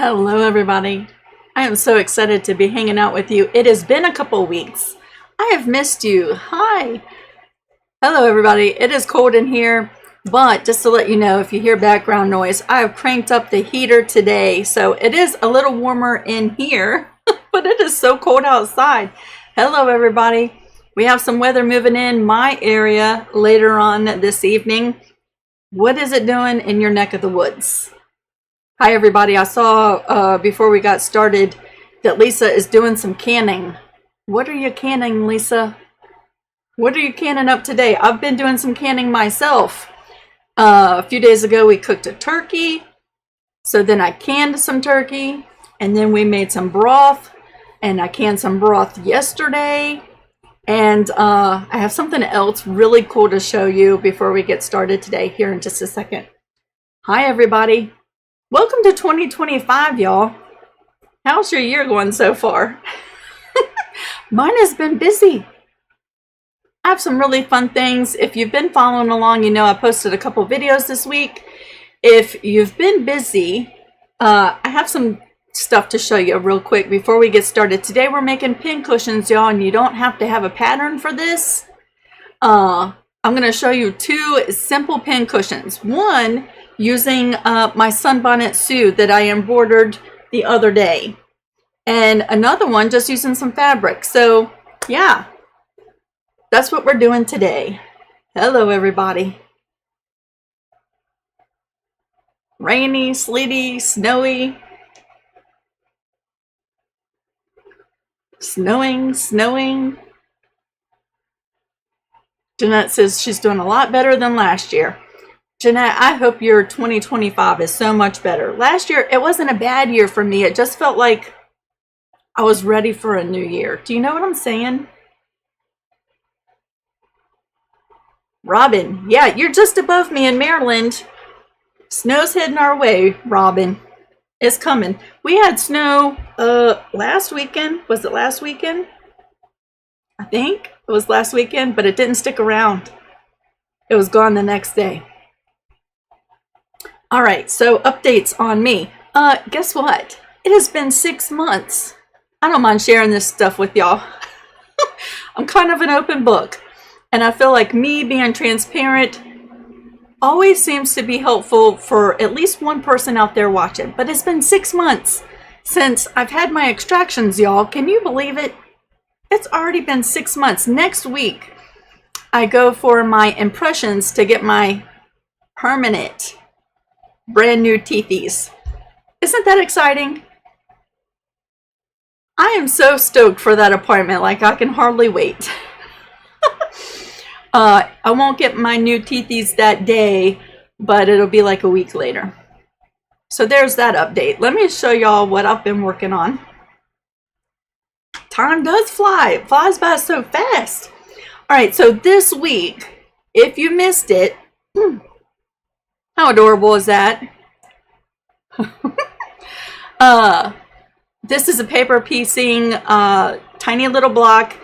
Hello everybody. I am so excited to be hanging out with you. It has been a couple weeks. I have missed you. Hi. Hello everybody. It is cold in here, but just to let you know, if you hear background noise, I have cranked up the heater today, so it is a little warmer in here, but it is so cold outside. Hello everybody. We have some weather moving in my area later on this evening. What is it doing in your neck of the woods? Hi everybody, I saw before we got started that Lisa is doing some canning. What are you canning, Lisa? What are you canning up today? I've been doing some canning myself. A few days ago we cooked a turkey, so then I canned some turkey, and then we made some broth, and I canned some broth yesterday. And I have something else really cool to show you before we get started today here in just a second. Hi everybody. Welcome to 2025, y'all. How's your year going so far? Mine has been busy. I have some really fun things. If you've been following along, you know I posted a couple videos this week. If you've been busy, I have some stuff to show you real quick before we get started. Today we're making pin cushions, y'all, and you don't have to have a pattern for this. I'm going to show you two simple pin cushions. One using my sunbonnet Sue that I embroidered the other day, and another one just using some fabric. So yeah, that's what we're doing today. Hello everybody. Rainy, sleety, snowy, snowing. Jeanette says she's doing a lot better than last year. Jeanette, I hope your 2025 is so much better. Last year, it wasn't a bad year for me. It just felt like I was ready for a new year. Do you know what I'm saying? Robin, yeah, you're just above me in Maryland. Snow's heading our way, Robin. It's coming. We had snow last weekend. Was it last weekend? I think it was last weekend, but it didn't stick around. It was gone the next day. All right, so updates on me. Guess what? It has been 6 months. I don't mind sharing this stuff with y'all. I'm kind of an open book, and I feel like me being transparent always seems to be helpful for at least one person out there watching. But it's been 6 months since I've had my extractions, y'all. Can you believe it? It's already been 6 months. Next week, I go for my impressions to get my permanent brand new teethies. Isn't that exciting? I am so stoked for that appointment, like I can hardly wait. I won't get my new teethies that day, but it'll be like a week later. So there's that update. Let me show y'all what I've been working on. Time does fly. It flies by so fast. All right, so this week, if you missed it, how adorable is that? This is a paper piecing, tiny little block,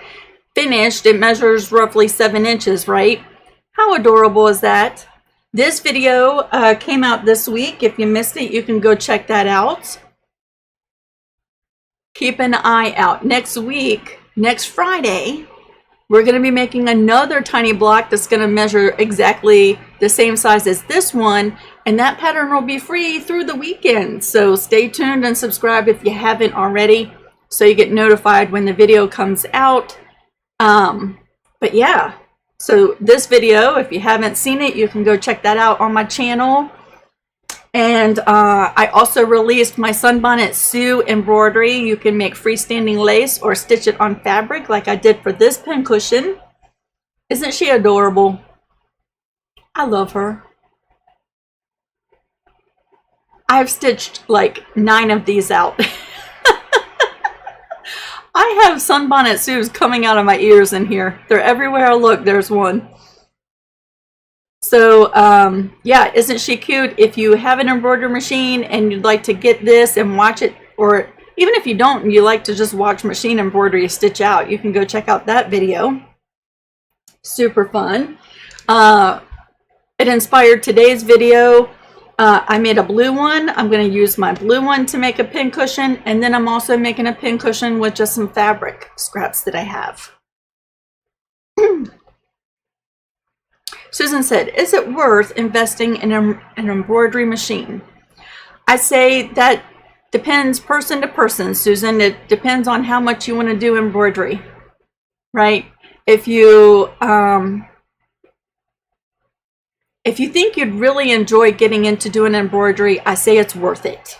finished. It measures roughly 7 inches, right? How adorable is that? This video came out this week. If you missed it, you can go check that out. Keep an eye out. Next week, next Friday, we're going to be making another tiny block that's going to measure exactly the same size as this one, and that pattern will be free through the weekend. So stay tuned and subscribe if you haven't already, so you get notified when the video comes out. But yeah, so this video, if you haven't seen it, you can go check that out on my channel. And I also released my Sunbonnet Sue embroidery. You can make freestanding lace or stitch it on fabric like I did for this pincushion. Isn't she adorable? I love her. I've stitched like 9 of these out. I have Sunbonnet Sues coming out of my ears in here. They're everywhere I look, there's one. So, yeah, isn't she cute? If you have an embroidery machine and you'd like to get this and watch it, or even if you don't and you like to just watch machine embroidery stitch out, you can go check out that video. Super fun. It inspired today's video. I made a blue one. I'm going to use my blue one to make a pin cushion, and then I'm also making a pin cushion with just some fabric scraps that I have. Susan said, is it worth investing in an embroidery machine? I say that depends person to person, Susan. It depends on how much you want to do embroidery, right? If you think you'd really enjoy getting into doing embroidery, I say it's worth it,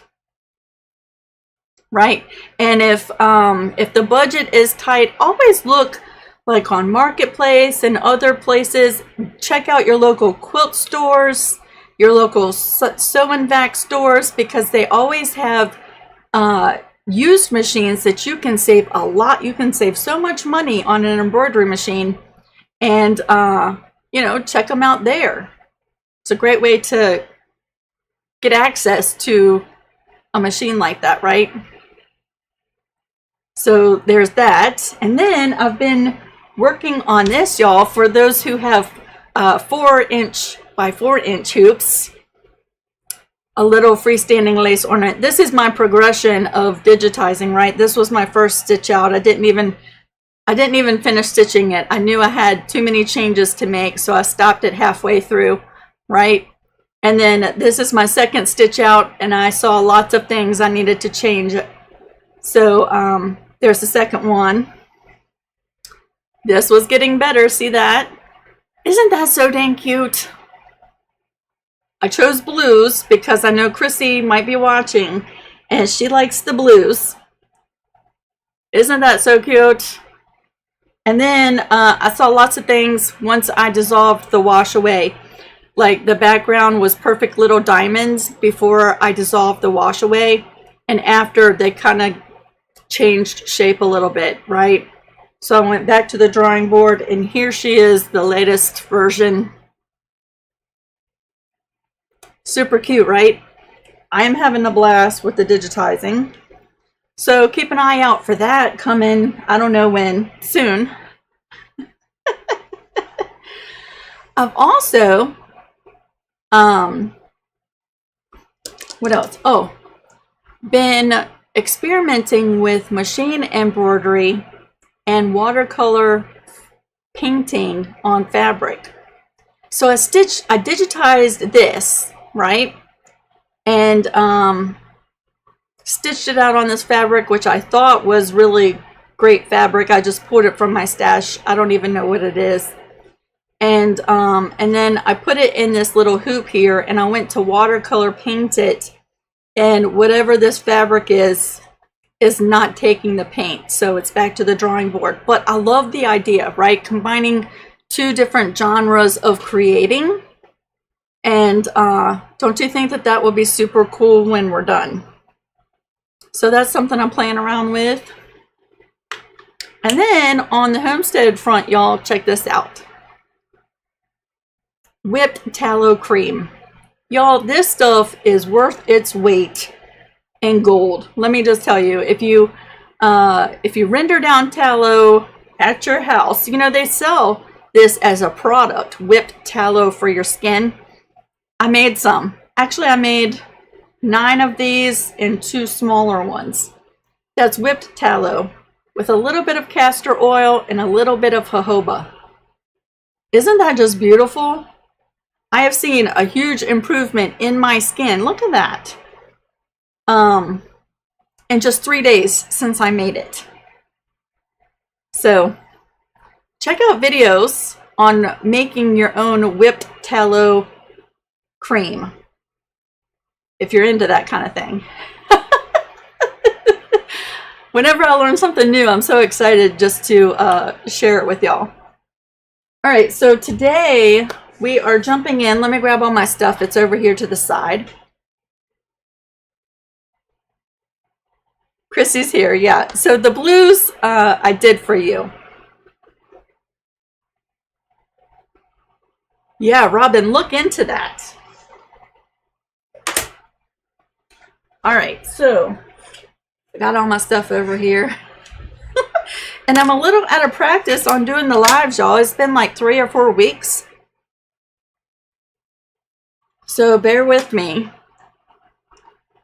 right? And if the budget is tight, always look like on Marketplace and other places. Check out your local quilt stores, your local sew and vac stores, because they always have used machines that you can save a lot. You can save so much money on an embroidery machine, and you know, check them out there. It's a great way to get access to a machine like that, right? So there's that. And then I've been working on this, y'all, for those who have 4" by 4" hoops, a little freestanding lace ornament. This is my progression of digitizing, right? This was my first stitch out. I didn't even finish stitching it. I knew I had too many changes to make, so I stopped it halfway through, right? And then this is my second stitch out, and I saw lots of things I needed to change. So there's the second one. This was getting better. See that? Isn't that so dang cute? I chose blues because I know Chrissy might be watching and she likes the blues. Isn't that so cute? And then I saw lots of things once I dissolved the wash away. Like the background was perfect little diamonds before I dissolved the wash away, and after they kind of changed shape a little bit, right? So I went back to the drawing board, and here she is, the latest version. Super cute, right? I am having a blast with the digitizing. So keep an eye out for that coming, I don't know when, soon. I've also, what else? Oh, been experimenting with machine embroidery and watercolor painting on fabric. So I digitized this, right? And stitched it out on this fabric, which I thought was really great fabric. I just pulled it from my stash. I don't even know what it is. And then I put it in this little hoop here, and I went to watercolor paint it, and whatever this fabric is not taking the paint, so it's back to the drawing board. But I love the idea, right? Combining two different genres of creating, and don't you think that that will be super cool when we're done? So that's something I'm playing around with. And then on the homestead front, y'all, check this out. Whipped tallow cream. Y'all, this stuff is worth its weight in gold. Let me just tell you, if you render down tallow at your house, you know, they sell this as a product, whipped tallow for your skin. I made some. Actually, I made 9 of these and 2 smaller ones. That's whipped tallow with a little bit of castor oil and a little bit of jojoba. Isn't that just beautiful? I have seen a huge improvement in my skin. Look at that. In just 3 days since I made it. So check out videos on making your own whipped tallow cream if you're into that kind of thing. Whenever I learn something new, I'm so excited just to share it with y'all. All right, so today we are jumping in. Let me grab all my stuff. It's over here to the side. Chrissy's here, yeah. So the blues I did for you. Yeah, Robin, look into that. All right, so I got all my stuff over here. And I'm a little out of practice on doing the lives, y'all. It's been like 3 or 4 weeks. So bear with me.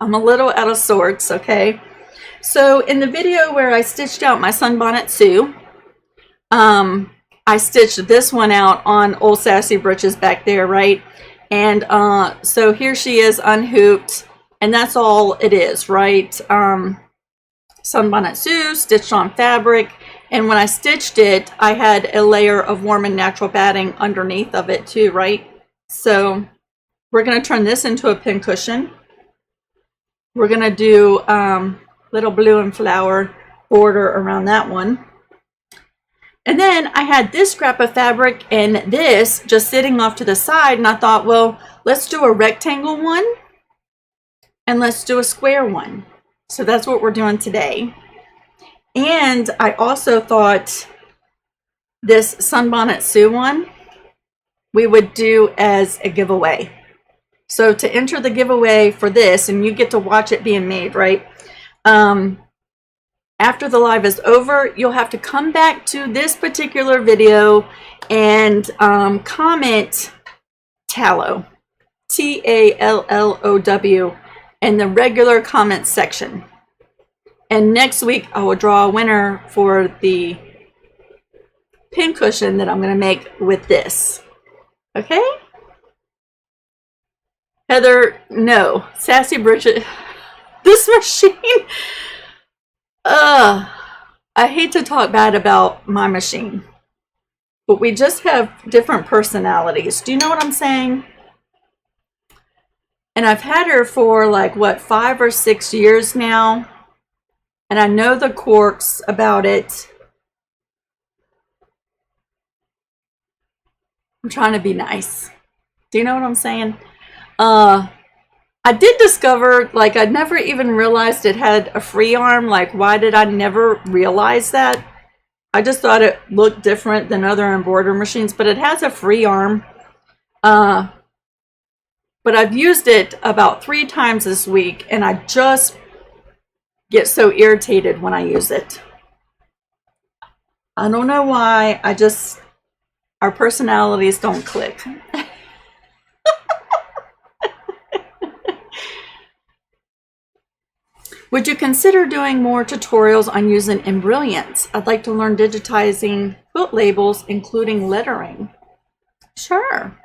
I'm a little out of sorts, okay? So in the video where I stitched out my Sunbonnet Sue, I stitched this one out on Old Sassy Britches back there, right? And so here she is unhooped, and that's all it is, right? Sunbonnet Sue stitched on fabric, and when I stitched it, I had a layer of warm and natural batting underneath of it too, right? So we're going to turn this into a pincushion. We're going to do little blue and flower border around that one. And then I had this scrap of fabric and this just sitting off to the side, and I thought, well, let's do a rectangle one and let's do a square one. So that's what we're doing today. And I also thought this Sunbonnet Sue one we would do as a giveaway. So to enter the giveaway for this, and you get to watch it being made, right? After the live is over, you'll have to come back to this particular video and comment tallow, T-A-L-L-O-W, in the regular comment section. And next week, I will draw a winner for the pincushion that I'm going to make with this. Okay? Heather, no. Sassy Bridget, this machine. I hate to talk bad about my machine, but we just have different personalities. Do you know what I'm saying? And I've had her for like, what, 5 or 6 years now. And I know the quirks about it. I'm trying to be nice. Do you know what I'm saying? I did discover, like, I never even realized it had a free arm. Like, why did I never realize that? I just thought it looked different than other embroidery machines, but it has a free arm. But I've used it about 3 times this week, and I just get so irritated when I use it. I don't know why. Our personalities don't click. Would you consider doing more tutorials on using Embrilliance? I'd like to learn digitizing quilt labels, including lettering. Sure.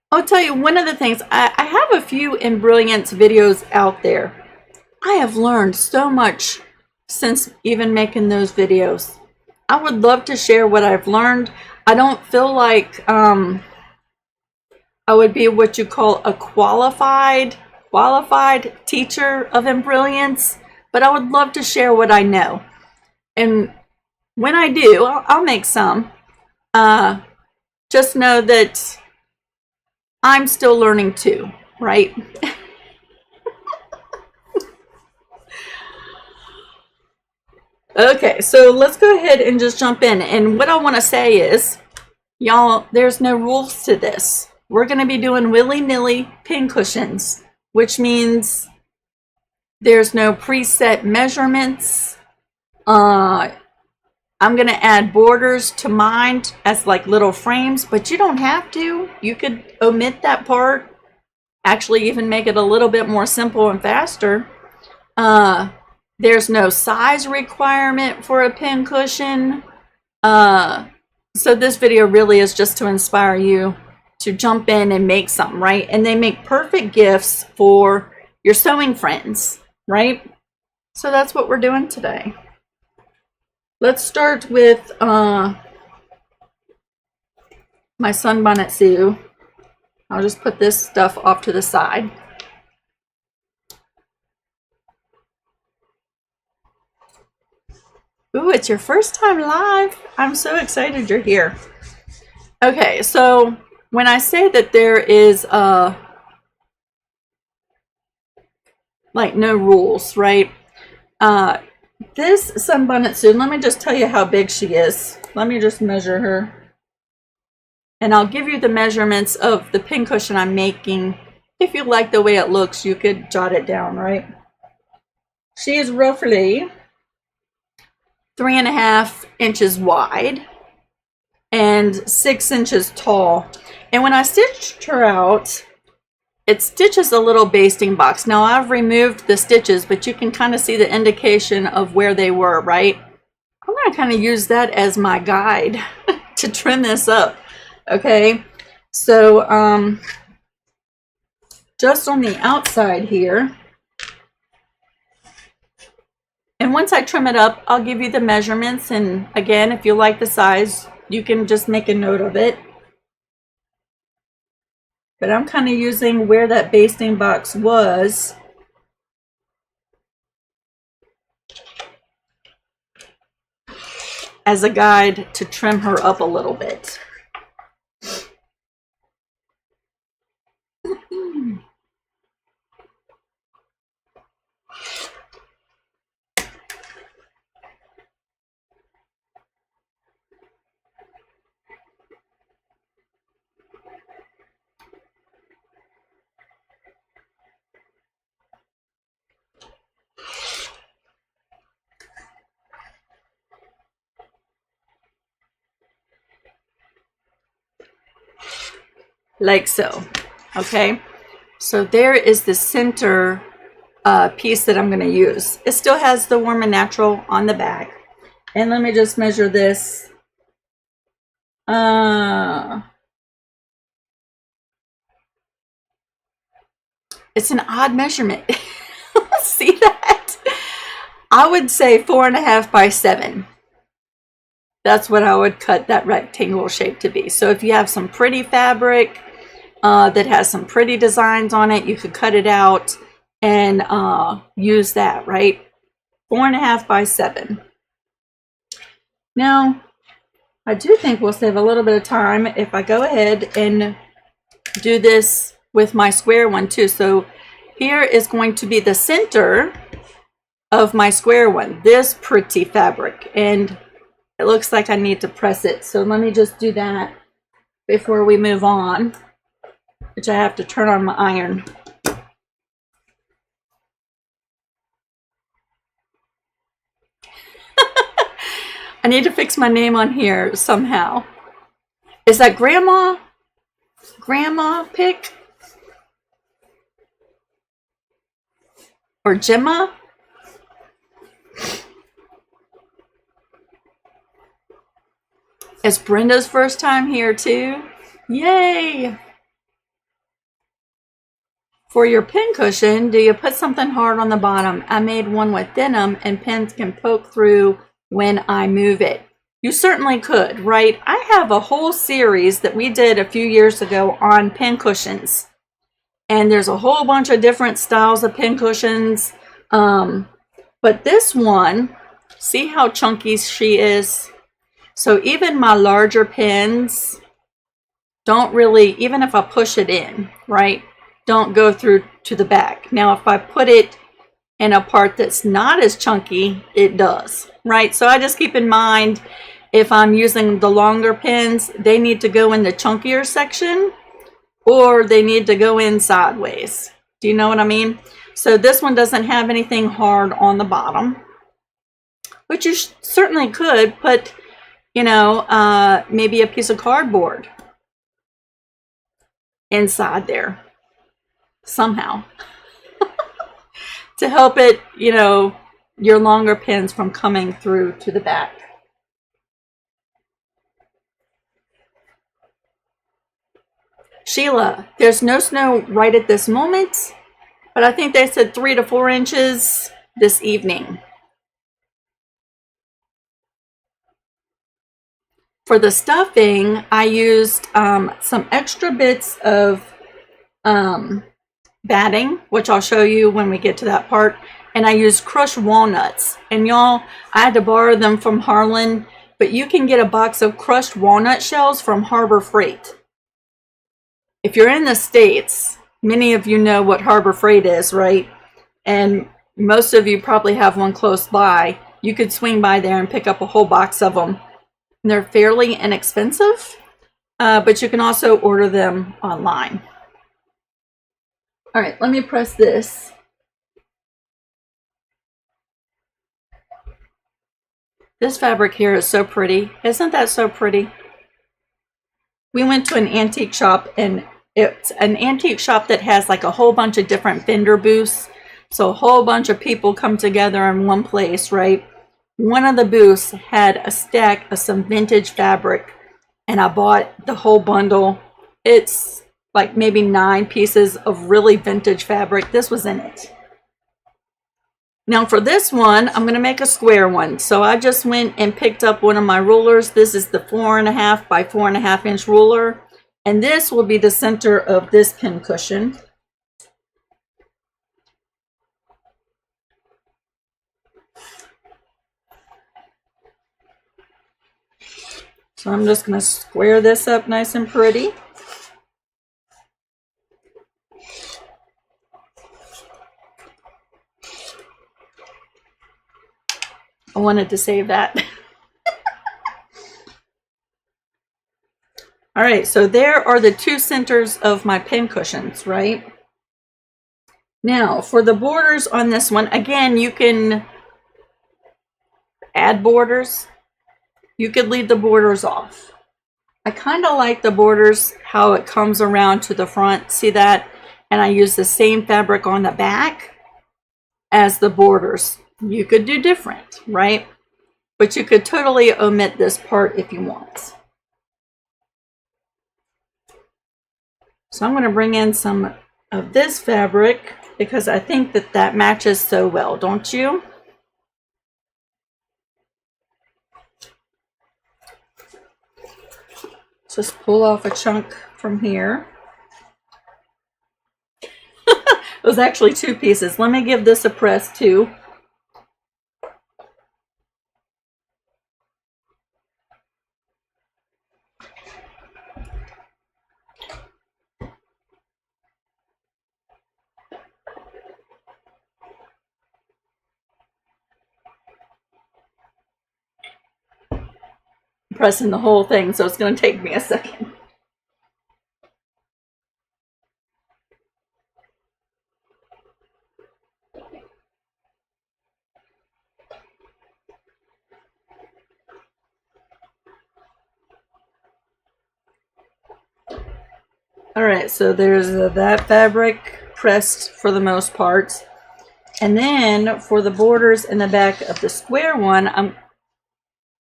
I'll tell you one of the things, I have a few Embrilliance videos out there. I have learned so much since even making those videos. I would love to share what I've learned. I don't feel like I would be what you call a qualified teacher of Embrilliance, but I would love to share what I know. And when I do, I'll make some. Just know that I'm still learning too, right? Okay, so let's go ahead and just jump in. And what I want to say is, y'all, there's no rules to this. We're going to be doing willy-nilly pincushions, which means there's no preset measurements. I'm going to add borders to mine as like little frames, but you don't have to. You could omit that part, actually even make it a little bit more simple and faster. There's no size requirement for a pincushion. So this video really is just to inspire you to jump in and make something, right? And they make perfect gifts for your sewing friends, right? So that's what we're doing today. Let's start with my Sunbonnet Sue. I'll just put this stuff off to the side. Ooh, it's your first time live. I'm so excited you're here. Okay, so when I say that there is like no rules, right? This Sunbonnet Sue, let me just tell you how big she is. Let me just measure her. And I'll give you the measurements of the pincushion I'm making. If you like the way it looks, you could jot it down, right? She is roughly 3.5 inches wide and 6 inches tall. And when I stitched her out, it stitches a little basting box. Now I've removed the stitches, but you can kind of see the indication of where they were, right? I'm going to kind of use that as my guide to trim this up. Okay, so just on the outside here, and once I trim it up, I'll give you the measurements, and again, if you like the size, you can just make a note of it. But I'm kind of using where that basting box was as a guide to trim her up a little bit. Like so. Okay, so there is the center piece that I'm going to use. It still has the warm and natural on the back. And let me just measure this. It's an odd measurement. See that? I would say 4.5 by 7. That's what I would cut that rectangle shape to be. So if you have some pretty fabric that has some pretty designs on it, you could cut it out and use that, right? 4.5 by 7. Now, I do think we'll save a little bit of time if I go ahead and do this with my square one too. So here is going to be the center of my square one, this pretty fabric, and it looks like I need to press it. So let me just do that before we move on, which I have to turn on my iron. I need to fix my name on here somehow. Is that Grandma? Grandma Pick? Or Gemma? It's Brenda's first time here too. Yay! For your pin cushion, do you put something hard on the bottom? I made one with denim and pins can poke through when I move it. You certainly could, right? I have a whole series that we did a few years ago on pin cushions. And there's a whole bunch of different styles of pin cushions. But this one, see how chunky she is? So even my larger pins don't really, even if I push it in, right, don't go through to the back. Now, if I put it in a part that's not as chunky, it does, right? So I just keep in mind, if I'm using the longer pins, they need to go in the chunkier section or they need to go in sideways. Do you know what I mean? So this one doesn't have anything hard on the bottom, but you certainly could put, you know, maybe a piece of cardboard inside there somehow to help it, you know, your longer pins from coming through to the back. Sheila, there's no snow right at this moment, but I think they said 3 to 4 inches this evening. For the stuffing, I used some extra bits of batting, which I'll show you when we get to that part. And I used crushed walnuts. And y'all, I had to borrow them from Harlen, but you can get a box of crushed walnut shells from Harbor Freight. If you're in the States, many of you know what Harbor Freight is, right? And most of you probably have one close by. You could swing by there and pick up a whole box of them. And they're fairly inexpensive, but you can also order them online. All right, let me press this. This fabric here is so pretty. Isn't that so pretty? we went to an antique shop, and it's an antique shop that has like a whole bunch of different vendor booths. So a whole bunch of people come together in one place, right? One of the booths had a stack of some vintage fabric, and I bought the whole bundle. It's like maybe 9 pieces of really vintage fabric. This was in it. Now for this one, I'm going to make a square one. So I just went and picked up one of my rulers. This is the 4.5 by 4.5 inch ruler. And this will be the center of this pin cushion. So I'm just going to square this up nice and pretty. I wanted to save that. All right, so there are the 2 centers of my pin cushions, right? Now, for the borders on this one, again, you can add borders. You could leave the borders off. I kind of like the borders, how it comes around to the front. See that? And I use the same fabric on the back as the borders. You could do different, right? But you could totally omit this part if you want. So I'm going to bring in some of this fabric because I think that that matches so well, don't you? Just pull off a chunk from here. It was actually 2 pieces. Let me give this a press too. Pressing the whole thing, so it's going to take me a second. All right, so there's that fabric pressed for the most part. And then for the borders in the back of the square one,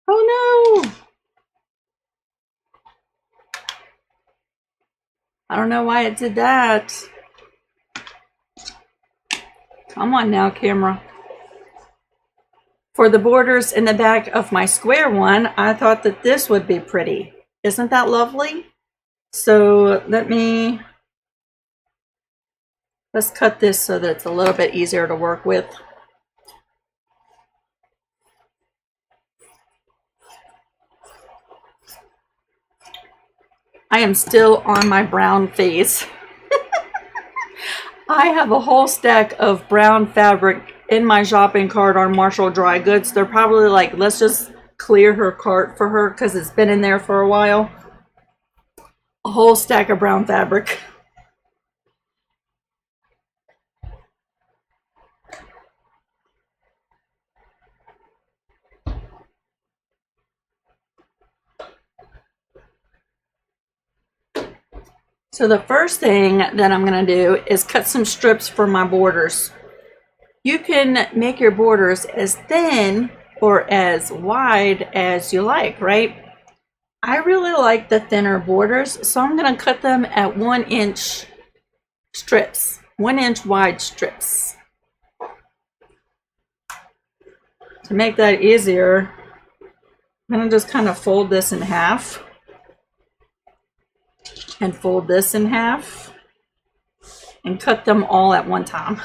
oh no! I don't know why it did that. Come on now, camera. For the borders in the back of my square one, I thought that this would be pretty. Isn't that lovely? So let's cut this so that it's a little bit easier to work with. I am still on my brown phase. I have a whole stack of brown fabric in my shopping cart on Marshall Dry Goods. They're probably like, let's just clear her cart for her because it's been in there for a while. A whole stack of brown fabric. So the first thing that I'm going to do is cut some strips for my borders. You can make your borders as thin or as wide as you like, right? I really like the thinner borders, so I'm going to cut them at 1 inch strips, 1 inch wide strips. To make that easier, I'm going to just kind of fold this in half. And fold this in half and cut them all at one time.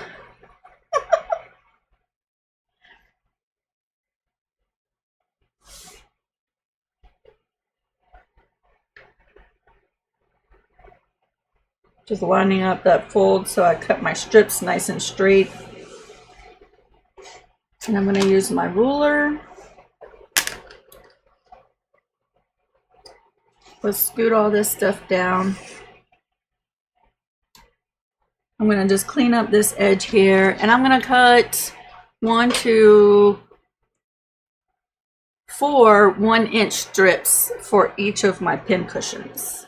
Just lining up that fold so I cut my strips nice and straight. And I'm going to use my ruler. Let's scoot all this stuff down. I'm going to just clean up this edge here, and I'm going to cut 1 to 4 1 inch strips for each of my pin cushions.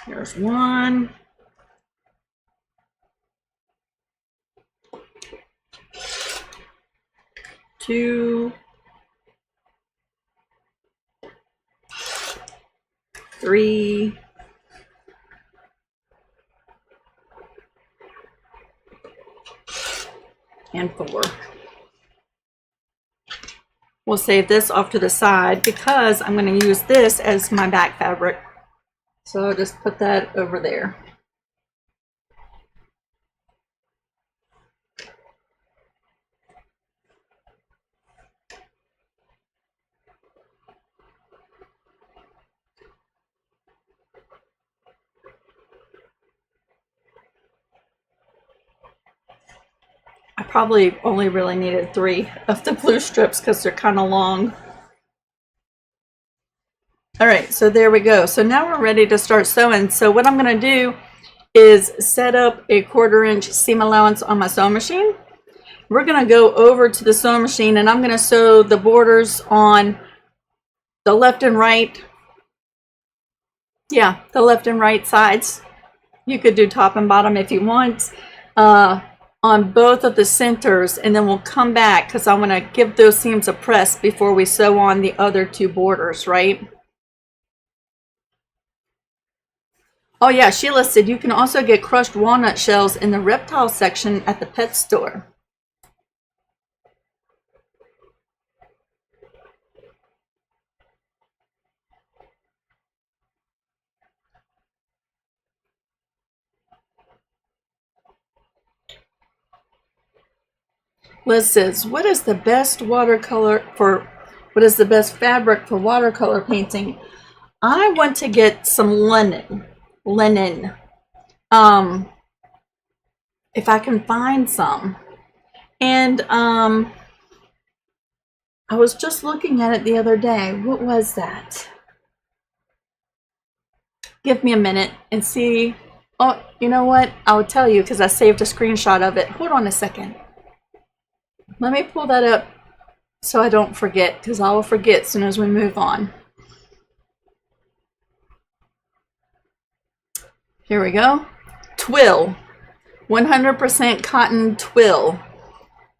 There's one. Two. Three. And four. We'll save this off to the side because I'm going to use this as my back fabric. So I'll just put that over there. I probably only really needed 3 of the blue strips because they're kind of long. All right, so there we go. So now we're ready to start sewing. So what I'm going to do is set up a 1/4 inch seam allowance on my sewing machine. We're going to go over to the sewing machine and I'm going to sew the borders on the left and right. Yeah, the left and right sides. You could do top and bottom if you want. On both of the centers, and then we'll come back because I want to give those seams a press before we sew on the other 2 borders, right? Oh yeah, Sheila said you can also get crushed walnut shells in the reptile section at the pet store. Liz says, what is the best fabric for watercolor painting? I want to get some linen. If I can find some. And I was just looking at it the other day. What was that? Give me a minute and see. Oh, you know what? I'll tell you because I saved a screenshot of it. Hold on a second. Let me pull that up so I don't forget, because I will forget as soon as we move on. Here we go. Twill. 100% cotton twill.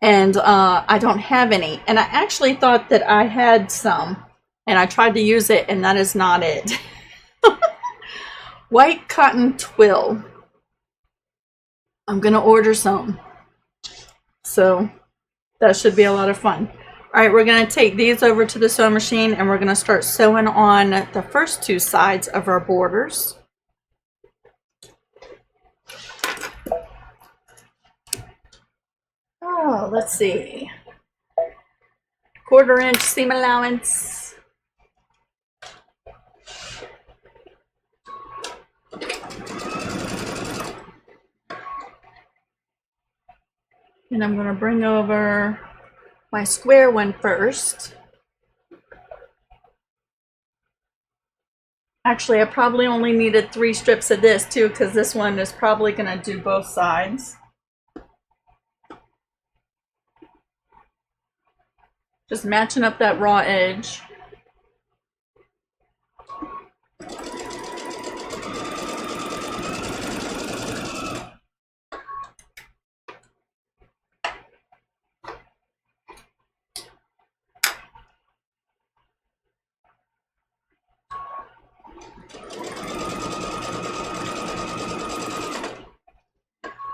And I don't have any. And I actually thought that I had some. And I tried to use it, and that is not it. White cotton twill. I'm going to order some. So that should be a lot of fun. All right, we're going to take these over to the sewing machine and we're going to start sewing on the first 2 sides of our borders. Oh, let's see. 1/4 inch seam allowance. And I'm going to bring over my square one first. Actually, I probably only needed 3 strips of this too, because this one is probably going to do both sides. Just matching up that raw edge.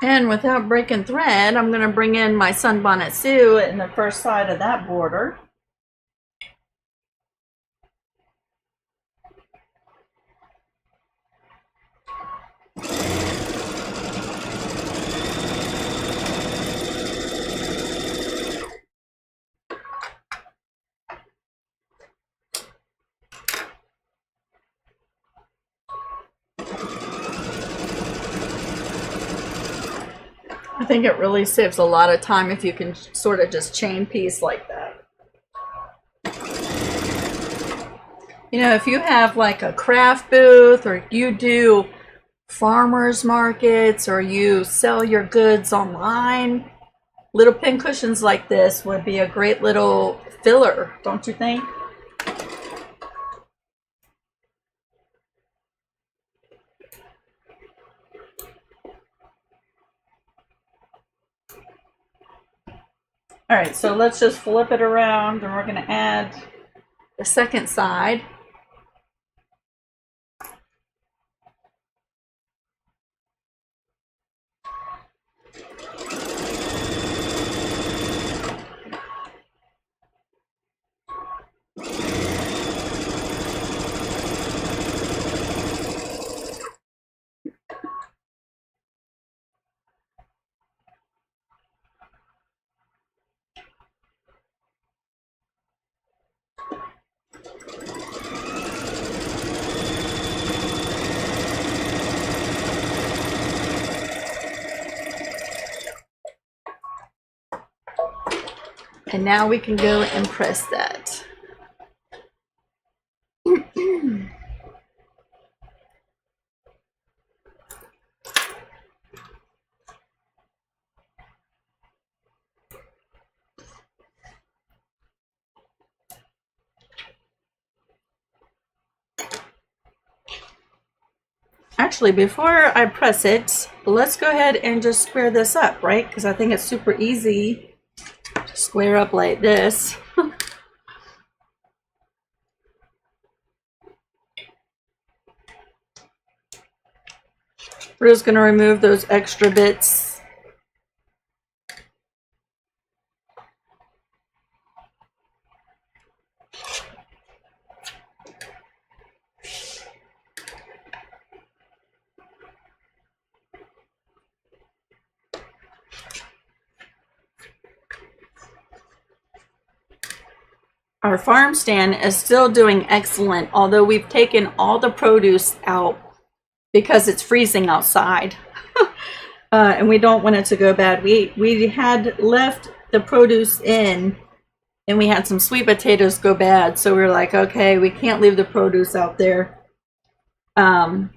And without breaking thread, I'm going to bring in my Sunbonnet Sue in the first side of that border. I think it really saves a lot of time if you can sort of just chain piece like that. You know, if you have like a craft booth or you do farmers markets or you sell your goods online, little pin cushions like this would be a great little filler, don't you think? All right, so let's just flip it around and we're going to add the second side. And now we can go and press that. Actually, before I press it, let's go ahead and just square this up, right? Because I think it's super easy to square up like this. We're just going to remove those extra bits. Our farm stand is still doing excellent, although we've taken all the produce out because it's freezing outside. And we don't want it to go bad. We had left the produce in and we had some sweet potatoes go bad. So we were like, okay, we can't leave the produce out there. And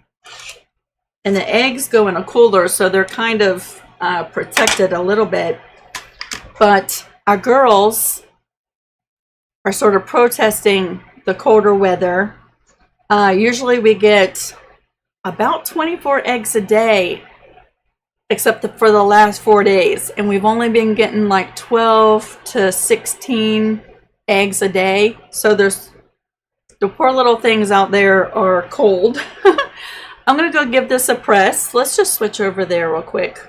the eggs go in a cooler, so they're kind of protected a little bit. But our girls are sort of protesting the colder weather. Usually we get about 24 eggs a day, except for the last 4 days. And we've only been getting like 12 to 16 eggs a day. So there's the poor little things out there are cold. I'm gonna go give this a press. Let's just switch over there real quick.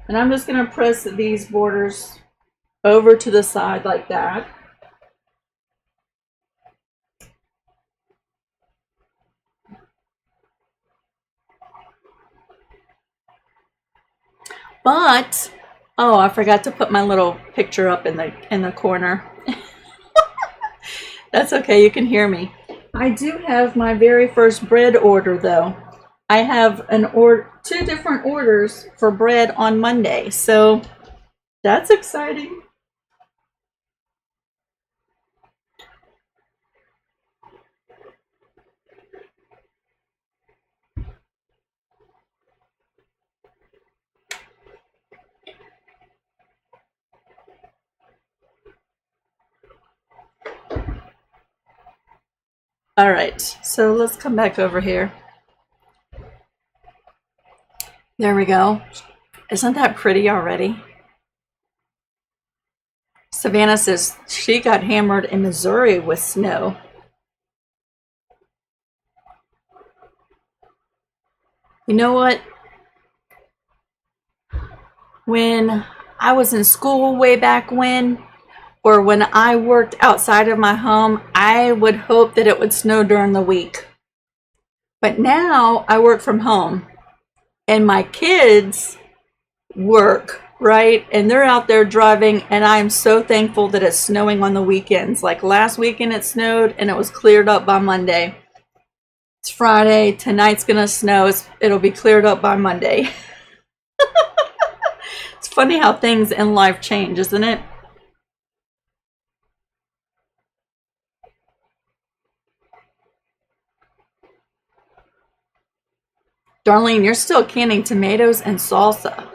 And I'm just gonna press these borders over to the side like that. But oh, I forgot to put my little picture up in the corner. That's okay, you can hear me. I do have my very first bread order though. I have two different orders for bread on Monday, so that's exciting. All right, so let's come back over here. There we go. Isn't that pretty already? Savannah says she got hammered in Missouri with snow. You know what? When I was in school way back when, or when I worked outside of my home, I would hope that it would snow during the week. But now I work from home and my kids work, right? And they're out there driving, and I'm so thankful that it's snowing on the weekends. Like last weekend it snowed and it was cleared up by Monday. It's Friday, tonight's gonna snow, it'll be cleared up by Monday. It's funny how things in life change, isn't it? Darlene, you're still canning tomatoes and salsa.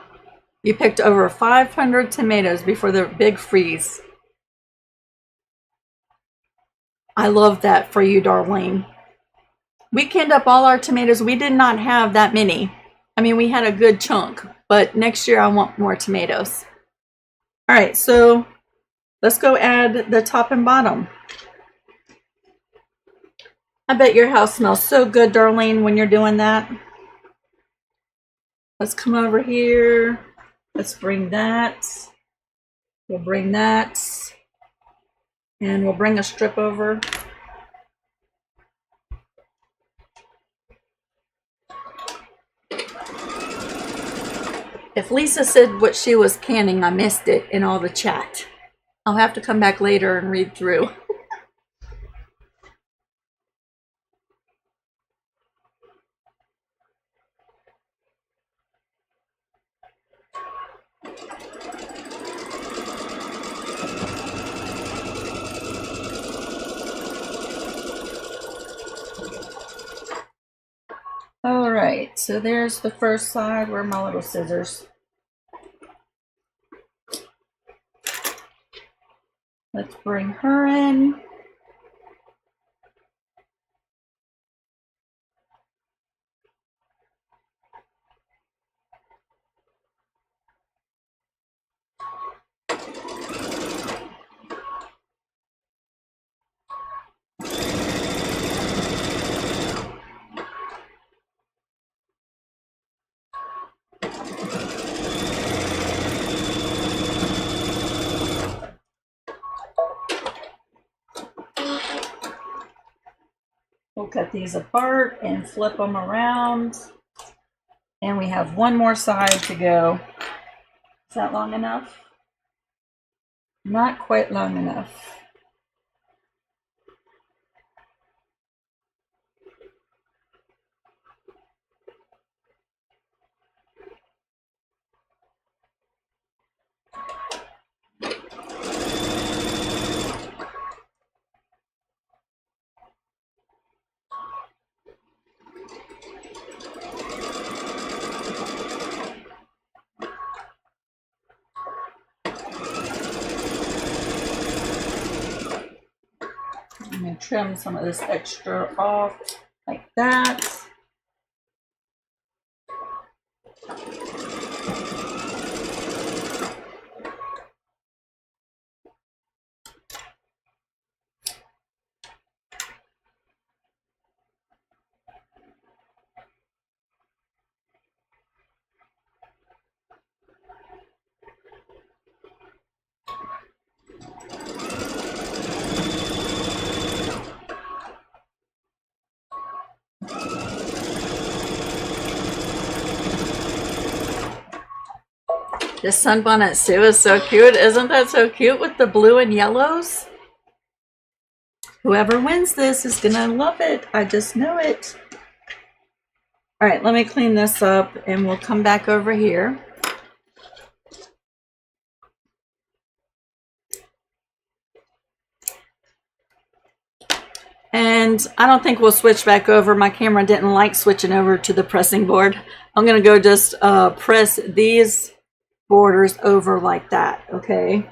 You picked over 500 tomatoes before the big freeze. I love that for you, Darlene. We canned up all our tomatoes. We did not have that many. I mean, we had a good chunk, but next year I want more tomatoes. All right, so let's go add the top and bottom. I bet your house smells so good, Darlene, when you're doing that. Let's come over here. Let's bring that. We'll bring that. And we'll bring a strip over. If Lisa said what she was canning, I missed it in all the chat. I'll have to come back later and read through. All right, so there's the first side. Where are my little scissors? Let's bring her in. We'll cut these apart and flip them around. And we have one more side to go. Is that long enough? Not quite long enough. I'm going to trim some of this extra off like that. This Sunbonnet Sue is so cute. Isn't that so cute with the blue and yellows? Whoever wins this is gonna love it. I just know it. All right, let me clean this up and we'll come back over here. And I don't think we'll switch back over. My camera didn't like switching over to the pressing board. I'm gonna go just press these borders over like that, okay?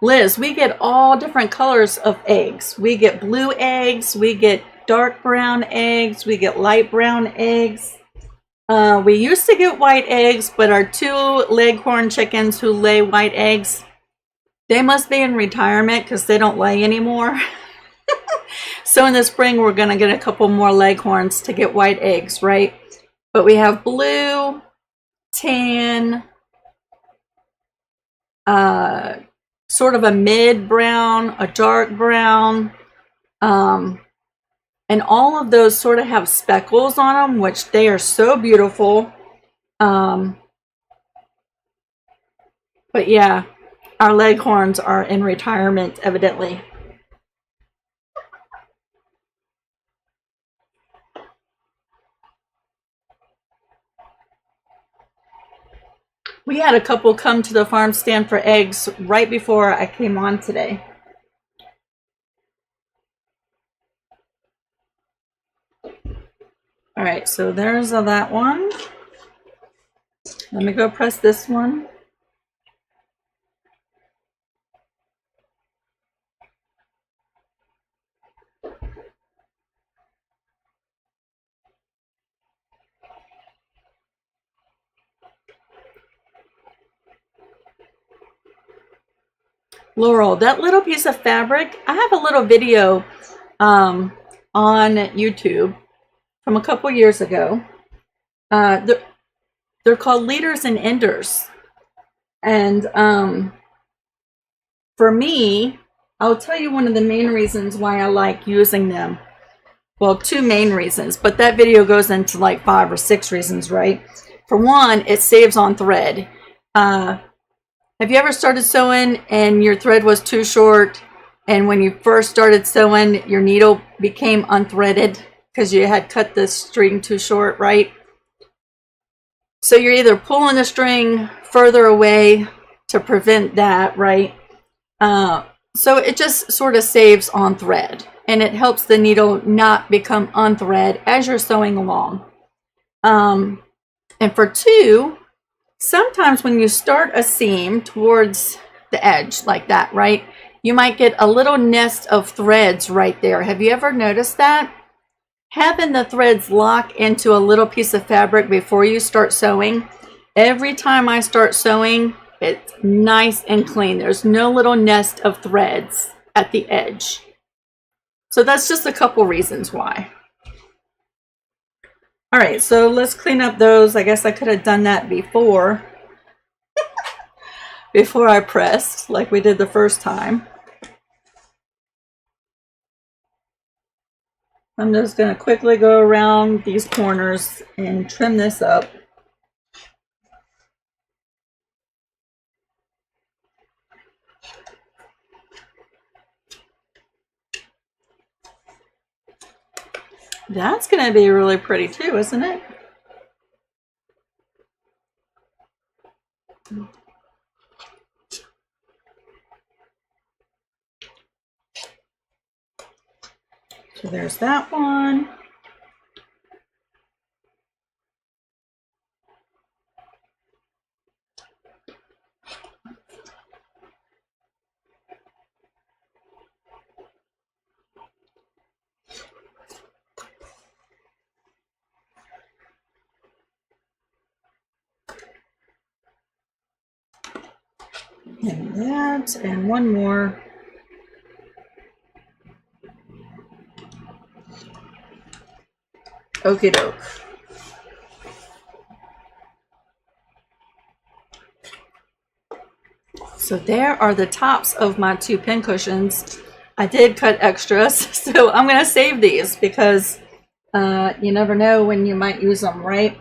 Liz, we get all different colors of eggs. We get blue eggs, we get dark brown eggs, we get light brown eggs. We used to get white eggs, but our 2 leghorn chickens who lay white eggs, they must be in retirement because they don't lay anymore. So in the spring, we're going to get a couple more leghorns to get white eggs, right? But we have blue, tan, sort of a mid brown, a dark brown, and all of those sort of have speckles on them, which they are so beautiful. But yeah, our leghorns are in retirement, evidently. We had a couple come to the farm stand for eggs right before I came on today. All right, so there's that one. Let me go press this one. Laurel, that little piece of fabric, I have a little video on YouTube from a couple years ago. They're called leaders and enders. And for me, I'll tell you one of the main reasons why I like using them. Well, two main reasons, but that video goes into like 5 or 6 reasons, right? For one, it saves on thread. Have you ever started sewing and your thread was too short, and when you first started sewing, your needle became unthreaded because you had cut the string too short, right? So you're either pulling the string further away to prevent that, right? So it just sort of saves on thread, and it helps the needle not become unthread as you're sewing along. And for two, sometimes when you start a seam towards the edge like that, right, you might get a little nest of threads right there. Have you ever noticed that? Having the threads lock into a little piece of fabric before you start sewing, every time I start sewing, it's nice and clean. There's no little nest of threads at the edge. So that's just a couple reasons why. All right, so let's clean up those. I guess I could have done that before before I pressed like we did the first time. I'm just going to quickly go around these corners and trim this up. That's going to be really pretty too, isn't it? So there's that one. And that, and one more. Okie doke. So there are the tops of my 2 pin cushions. I did cut extras, so I'm going to save these because you never know when you might use them, right?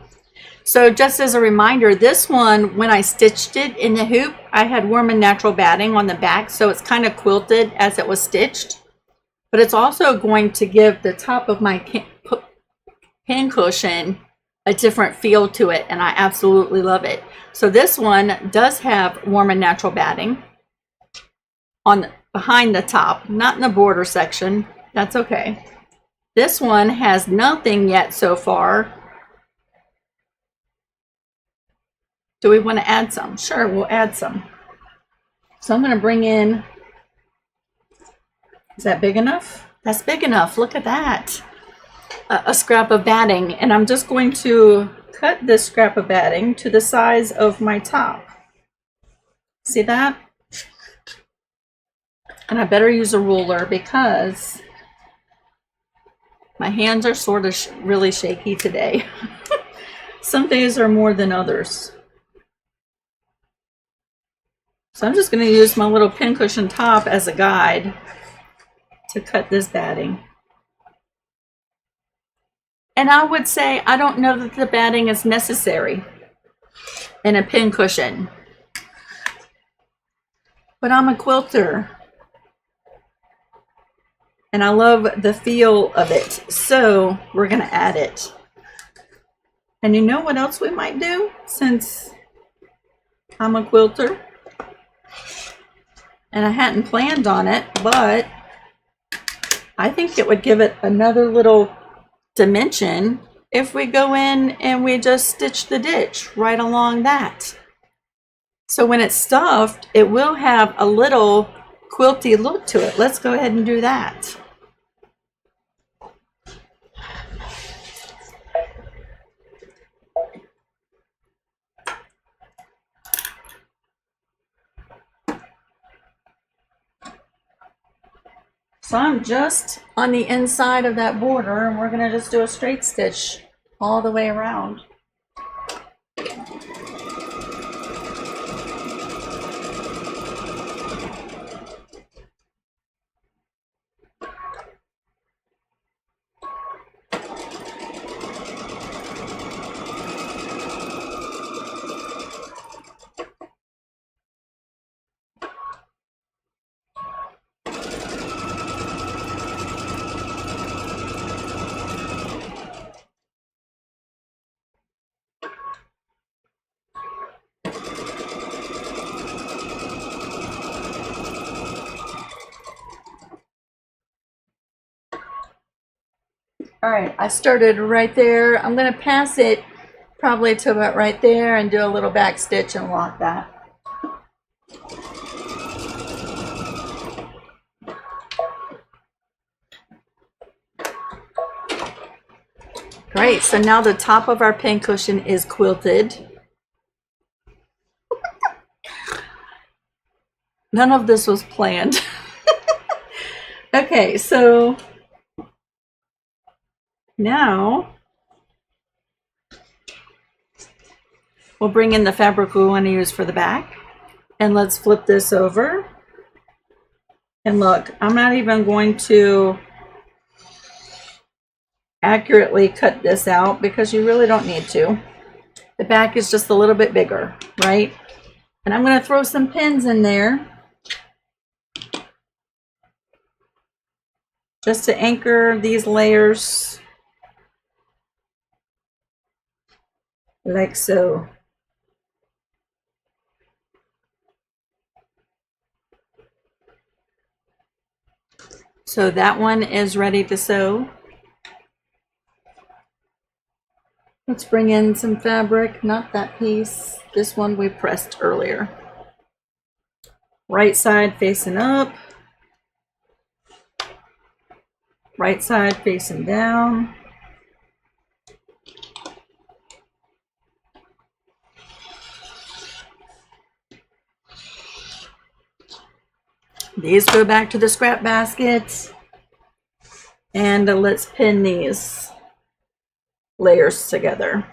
So just as a reminder, this one, when I stitched it in the hoop, I had warm and natural batting on the back, so it's kind of quilted as it was stitched. But it's also going to give the top of my pin cushion a different feel to it, and I absolutely love it. So this one does have warm and natural batting on behind the top, not in the border section. That's okay. This one has nothing yet so far. Do we want to add some? Sure, we'll add some. So I'm going to bring in, is that big enough? That's big enough. Look at that. A scrap of batting. And I'm just going to cut this scrap of batting to the size of my top. See that? And I better use a ruler because my hands are sort of really shaky today. Some days are more than others. So I'm just going to use my little pincushion top as a guide to cut this batting. And I would say I don't know that the batting is necessary in a pincushion. But I'm a quilter. And I love the feel of it. So we're going to add it. And you know what else we might do? Since I'm a quilter, and I hadn't planned on it, but I think it would give it another little dimension if we go in and we just stitch the ditch right along that. So when it's stuffed, it will have a little quilty look to it. Let's go ahead and do that. So I'm just on the inside of that border, and we're going to just do a straight stitch all the way around. All right, I started right there. I'm going to pass it probably to about right there and do a little back stitch and lock that. Great, so now the top of our pincushion is quilted. None of this was planned. Okay, so now we'll bring in the fabric we want to use for the back, and let's flip this over. And look, I'm not even going to accurately cut this out because you really don't need to. The back is just a little bit bigger, right? And I'm going to throw some pins in there just to anchor these layers like so. So that one is ready to sew. Let's bring in some fabric, not that piece. This one we pressed earlier. Right side facing up. Right side facing down. These go back to the scrap basket. And let's pin these layers together.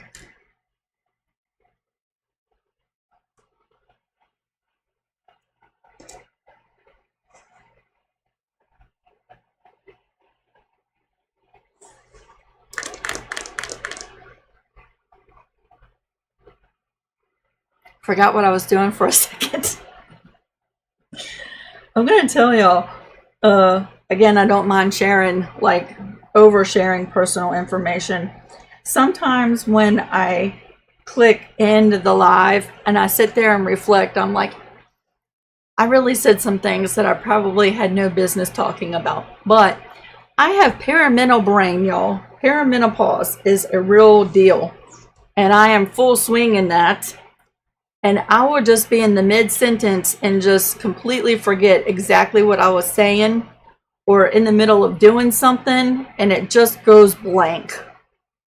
Forgot what I was doing for a second. I'm gonna tell y'all, again, I don't mind sharing, like oversharing personal information. Sometimes when I click end the live and I sit there and reflect, I'm like, I really said some things that I probably had no business talking about. But I have perimenopause brain, y'all. Perimenopause is a real deal. And I am full swing in that. And I will just be in the mid-sentence and just completely forget exactly what I was saying, or in the middle of doing something and it just goes blank.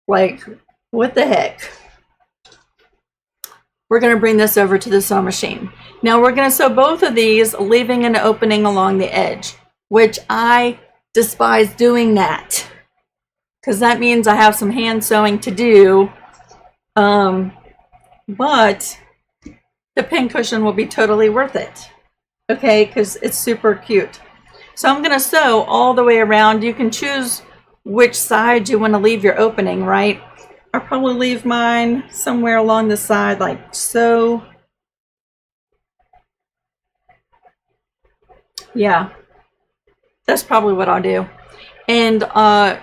Like, what the heck? We're going to bring this over to the sewing machine. Now we're going to sew both of these, leaving an opening along the edge, which I despise doing that because that means I have some hand sewing to do. But the pincushion will be totally worth it. Okay, because it's super cute. So I'm going to sew all the way around. You can choose which side you want to leave your opening, right? I'll probably leave mine somewhere along the side like so. Yeah, that's probably what I'll do. And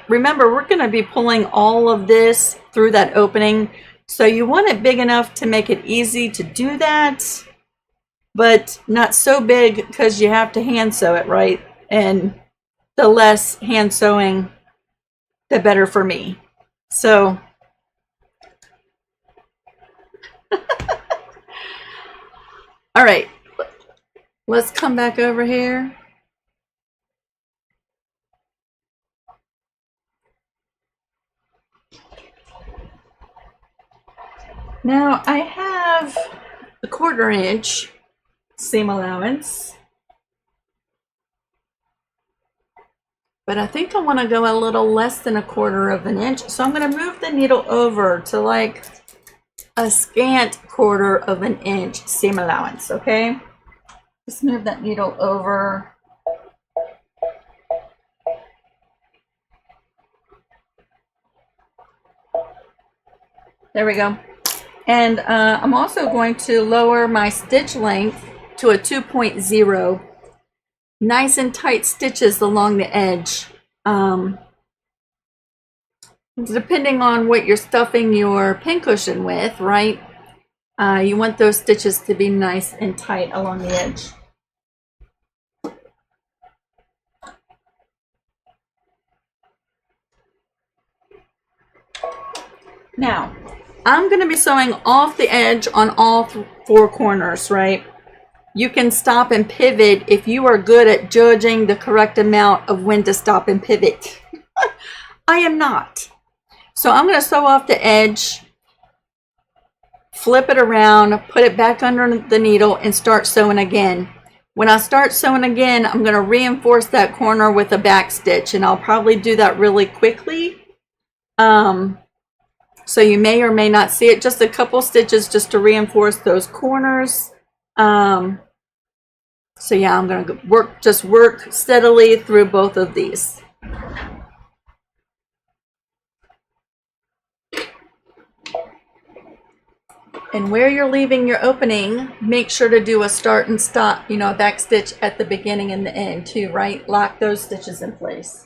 remember, we're going to be pulling all of this through that opening So you want it big enough to make it easy to do that, but not so big because you have to hand sew it, right? And the less hand sewing, the better for me. So all right, let's come back over here. Now I have a 1/4 inch seam allowance, but I think I want to go a little less than 1/4 of an inch. So I'm going to move the needle over to like a scant 1/4 of an inch seam allowance, okay? Just move that needle over. There we go. And I'm also going to lower my stitch length to a 2.0. Nice and tight stitches along the edge. Depending on what you're stuffing your pincushion with, right? You want those stitches to be nice and tight along the edge. Now, I'm going to be sewing off the edge on all 4 corners, right? You can stop and pivot if you are good at judging the correct amount of when to stop and pivot. I am not. So I'm going to sew off the edge, flip it around, put it back under the needle, and start sewing again. When I start sewing again, I'm going to reinforce that corner with a back stitch, and I'll probably do that really quickly. So you may or may not see it, just a couple stitches just to reinforce those corners. So yeah, I'm going to just work steadily through both of these. And where you're leaving your opening, make sure to do a start and stop, you know, a back stitch at the beginning and the end too, right? Lock those stitches in place.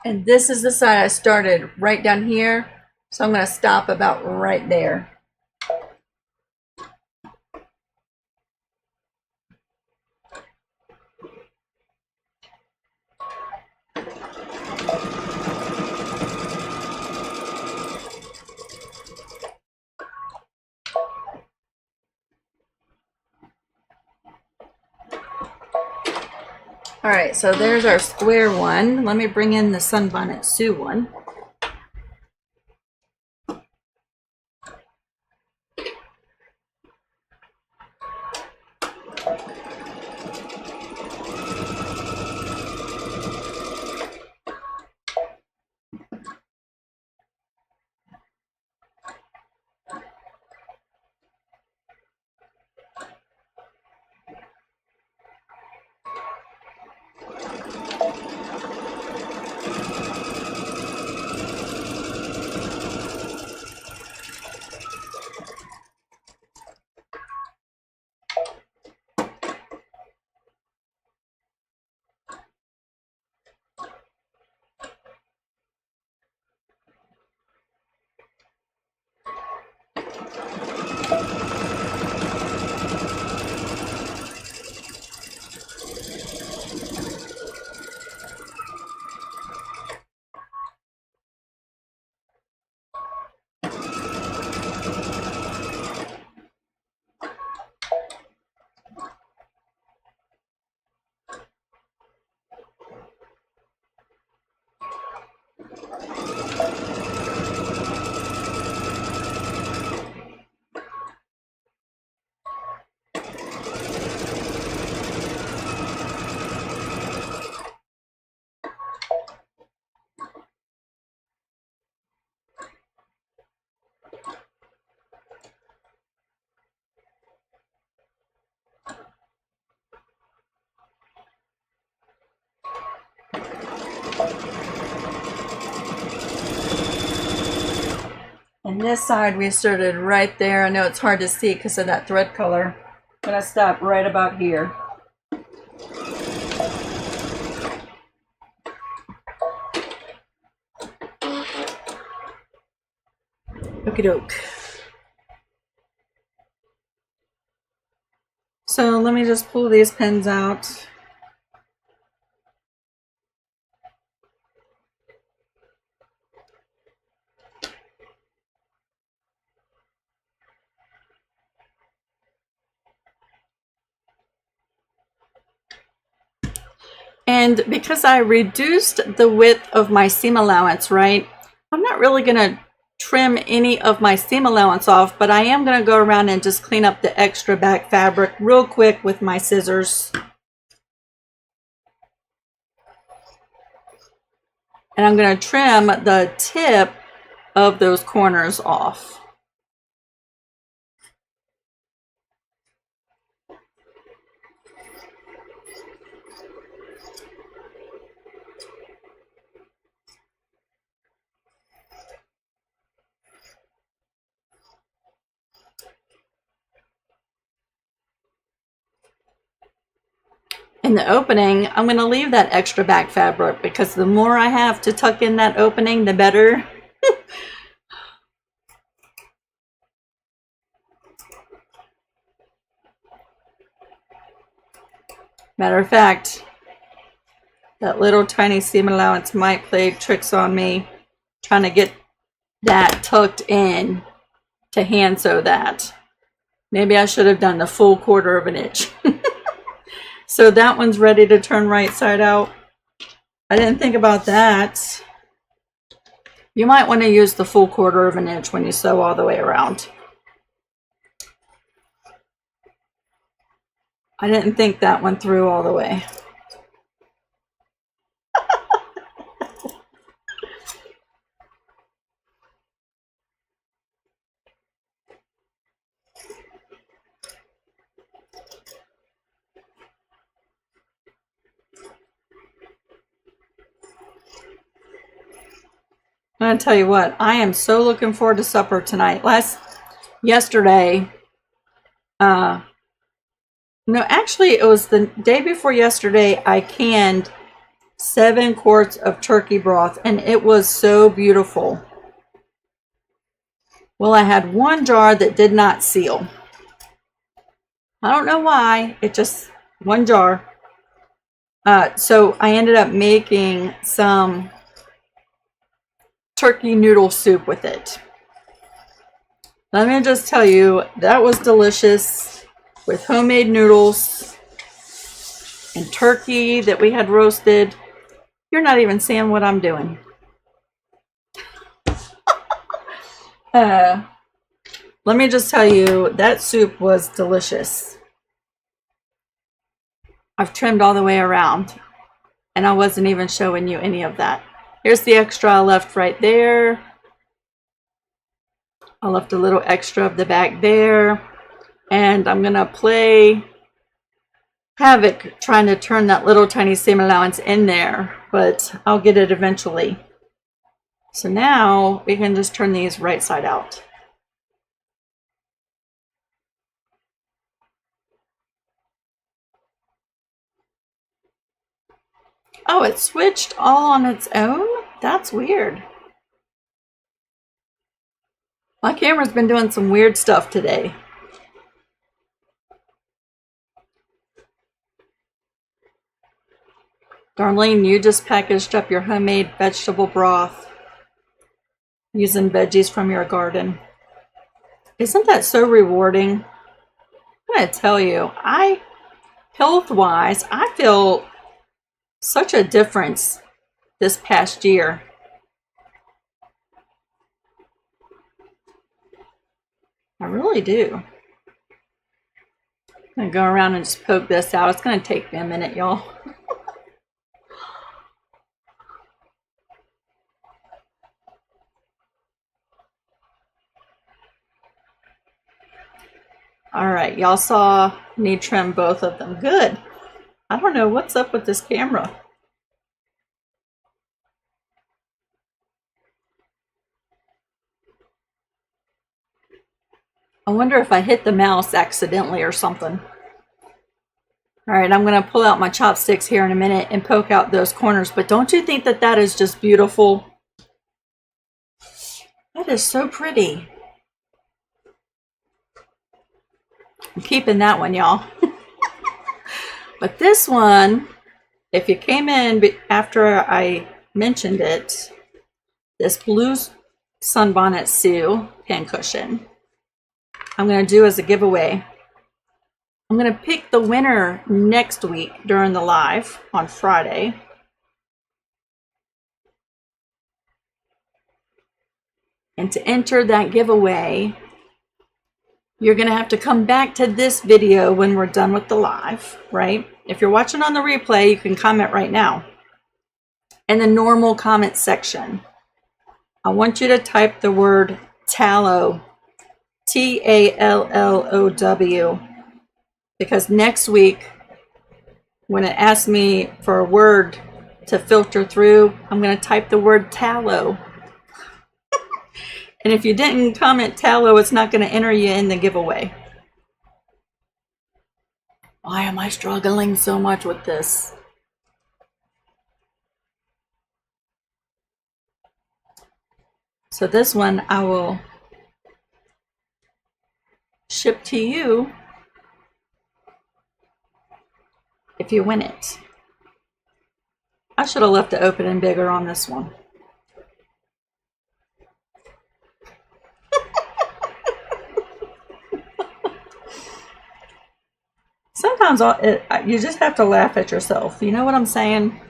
And this is the side I started right down here. So I'm going to stop about right there. All right, so there's our square one. Let me bring in the Sunbonnet Sue one. And this side we started right there. I know it's hard to see because of that thread color. I'm gonna stop right about here. Okie doke. So let me just pull these pins out. And because I reduced the width of my seam allowance, right, I'm not really going to trim any of my seam allowance off, but I am going to go around and just clean up the extra back fabric real quick with my scissors. And I'm going to trim the tip of those corners off. In the opening, I'm going to leave that extra back fabric because the more I have to tuck in that opening, the better. Matter of fact, that little tiny seam allowance might play tricks on me, trying to get that tucked in to hand sew that. Maybe I should have done the full 1/4 of an inch. So that one's ready to turn right side out. I didn't think about that. You might want to use the full 1/4 of an inch when you sew all the way around. I didn't think that one through all the way. I'm gonna tell you what, I am so looking forward to supper tonight. Yesterday, no, actually it was the day before yesterday, I canned 7 quarts of turkey broth and it was so beautiful. Well, I had one jar that did not seal. I don't know why, it just, one jar. So I ended up making some turkey noodle soup with it. Let me just tell you, that was delicious with homemade noodles and turkey that we had roasted. You're not even seeing what I'm doing. Let me just tell you, that soup was delicious. I've trimmed all the way around and I wasn't even showing you any of that. Here's the extra I left right there. I left a little extra of the back there. And I'm going to play havoc trying to turn that little tiny seam allowance in there. But I'll get it eventually. So now we can just turn these right side out. Oh, it switched all on its own? That's weird. My camera's been doing some weird stuff today. Darlene, you just packaged up your homemade vegetable broth using veggies from your garden. Isn't that so rewarding? I'm going to tell you, health-wise, I feel such a difference this past year. I really do. I'm going to go around and just poke this out. It's going to take me a minute, y'all. All right, y'all saw me trim both of them. Good. I don't know what's up with this camera. I wonder if I hit the mouse accidentally or something. All right, I'm going to pull out my chopsticks here in a minute and poke out those corners. But don't you think that that is just beautiful? That is so pretty. I'm keeping that one, y'all. But this one, if you came in after I mentioned it, this blue Sunbonnet Sue pincushion, I'm going to do as a giveaway. I'm going to pick the winner next week during the live on Friday. And to enter that giveaway, you're going to have to come back to this video when we're done with the live, right? If you're watching on the replay, you can comment right now. In the normal comment section, I want you to type the word tallow, T-A-L-L-O-W, because next week, when it asks me for a word to filter through, I'm going to type the word tallow. And if you didn't comment tallow, it's not going to enter you in the giveaway. Why am I struggling so much with this? So this one I will ship to you if you win it. I should have left the opening bigger on this one. Sometimes you just have to laugh at yourself. You know what I'm saying?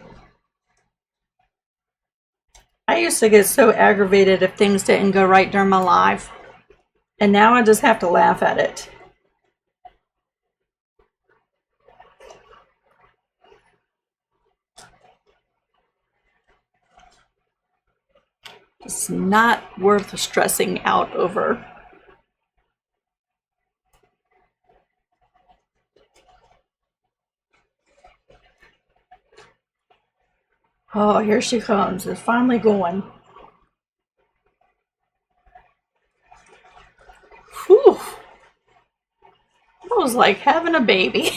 I used to get so aggravated if things didn't go right during my life. And now I just have to laugh at it. It's not worth stressing out over. Oh, here she comes. It's finally going. Whew. That was like having a baby.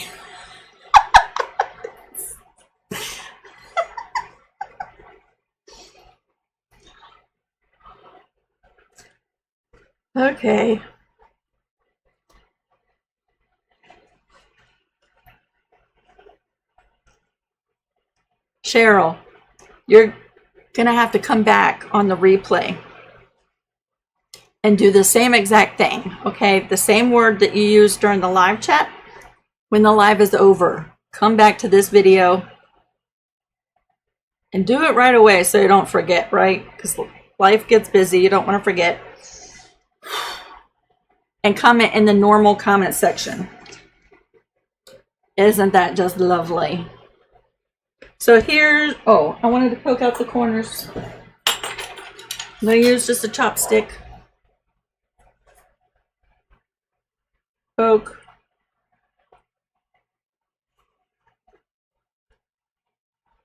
Okay. Cheryl, you're gonna have to come back on the replay and do the same exact thing, okay? The same word that you used during the live chat. When the live is over, come back to this video and do it right away so you don't forget, right? Because life gets busy, you don't want to forget. And comment in the normal comment section. Isn't that just lovely? So here's, oh, I wanted to poke out the corners. I'm going to use just a chopstick. Poke.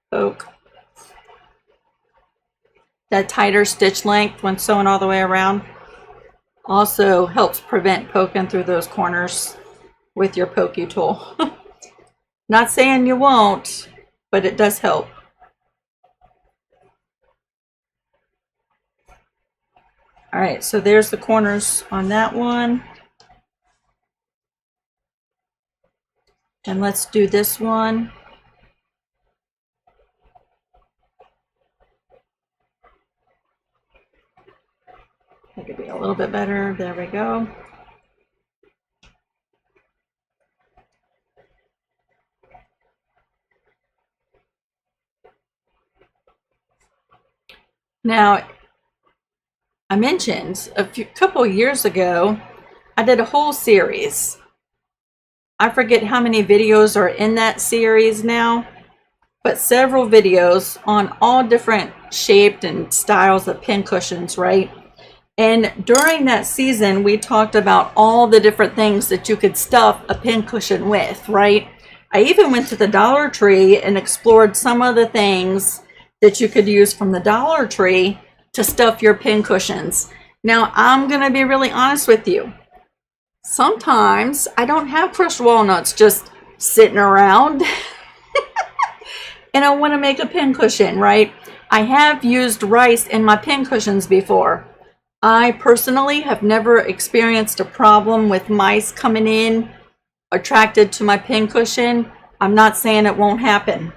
Poke. That tighter stitch length when sewing all the way around also helps prevent poking through those corners with your pokey tool. Not saying you won't, but it does help. All right, so there's the corners on that one. And let's do this one. That could be a little bit better. There we go. Now, I mentioned a couple years ago, I did a whole series. I forget how many videos are in that series now, but several videos on all different shaped and styles of pincushions, right? And during that season, we talked about all the different things that you could stuff a pincushion with, right? I even went to the Dollar Tree and explored some of the things that you could use from the Dollar Tree to stuff your pincushions. Now, I'm going to be really honest with you. sometimes I don't have crushed walnuts just sitting around and I want to make a pincushion, right? I have used rice in my pincushions before. I personally have never experienced a problem with mice coming in attracted to my pincushion. I'm not saying it won't happen,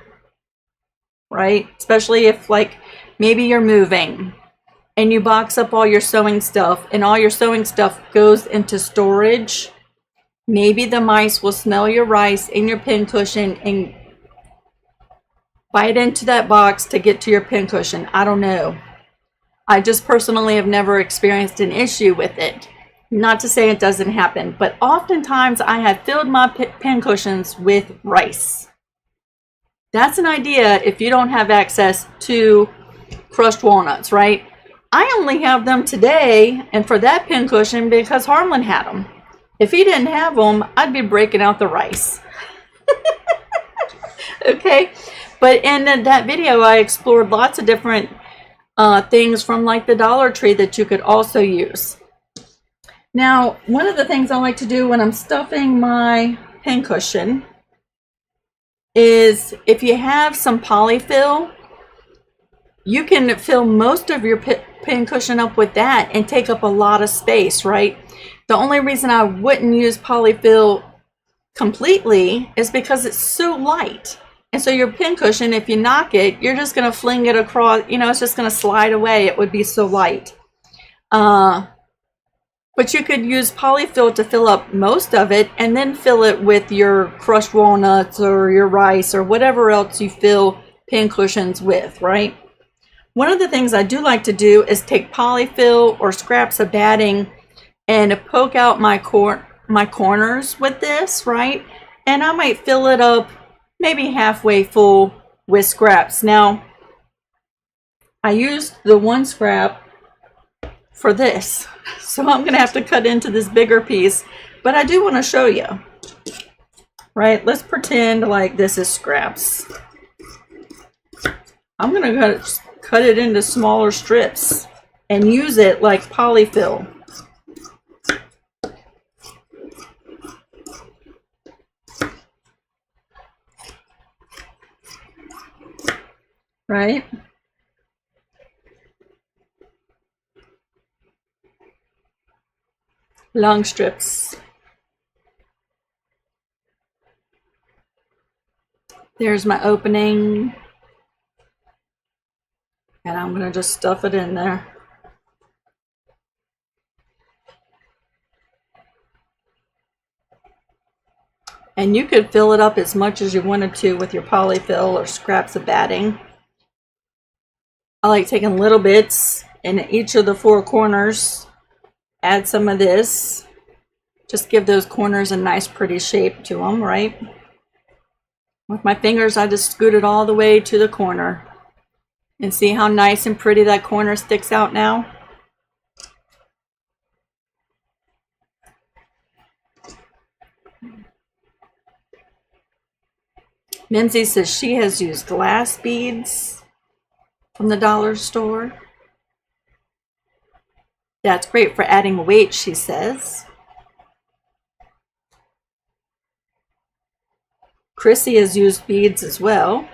right? Especially if, like, maybe you're moving and you box up all your sewing stuff and all your sewing stuff goes into storage. Maybe the mice will smell your rice in your pincushion and bite into that box to get to your pincushion. I don't know. I just personally have never experienced an issue with it. Not to say it doesn't happen, but oftentimes I have filled my pincushions with rice. That's an idea if you don't have access to crushed walnuts, right? I only have them today, and for that pincushion, because Harlen had them. If he didn't have them, I'd be breaking out the rice. Okay, but in that video, I explored lots of different things from like the Dollar Tree that you could also use. Now, one of the things I like to do when I'm stuffing my pincushion is if you have some polyfill, you can fill most of your pincushion up with that and take up a lot of space, right? The only reason I wouldn't use polyfill completely is because it's so light. And so your pincushion, if you knock it, you're just going to fling it across, you know, it's just going to slide away. It would be so light. But you could use polyfill to fill up most of it and then fill it with your crushed walnuts or your rice or whatever else you fill pincushions with, right? One of the things I do like to do is take polyfill or scraps of batting and poke out my corners with this, right? And I might fill it up maybe halfway full with scraps. Now, I used the one scrap for this, so I'm gonna have to cut into this bigger piece, but I do want to show you, right? Let's pretend like this is scraps. I'm gonna cut it into smaller strips and use it like polyfill. Right? Long strips. There's my opening. And I'm going to just stuff it in there. And you could fill it up as much as you wanted to with your polyfill or scraps of batting. I like taking little bits in each of the four corners. Add some of this. Just give those corners a nice pretty shape to them, right? With my fingers, I just scoot it all the way to the corner. And see how nice and pretty that corner sticks out now? Mimsy says she has used glass beads from the dollar store. That's great for adding weight, she says. Chrissy has used beads as well.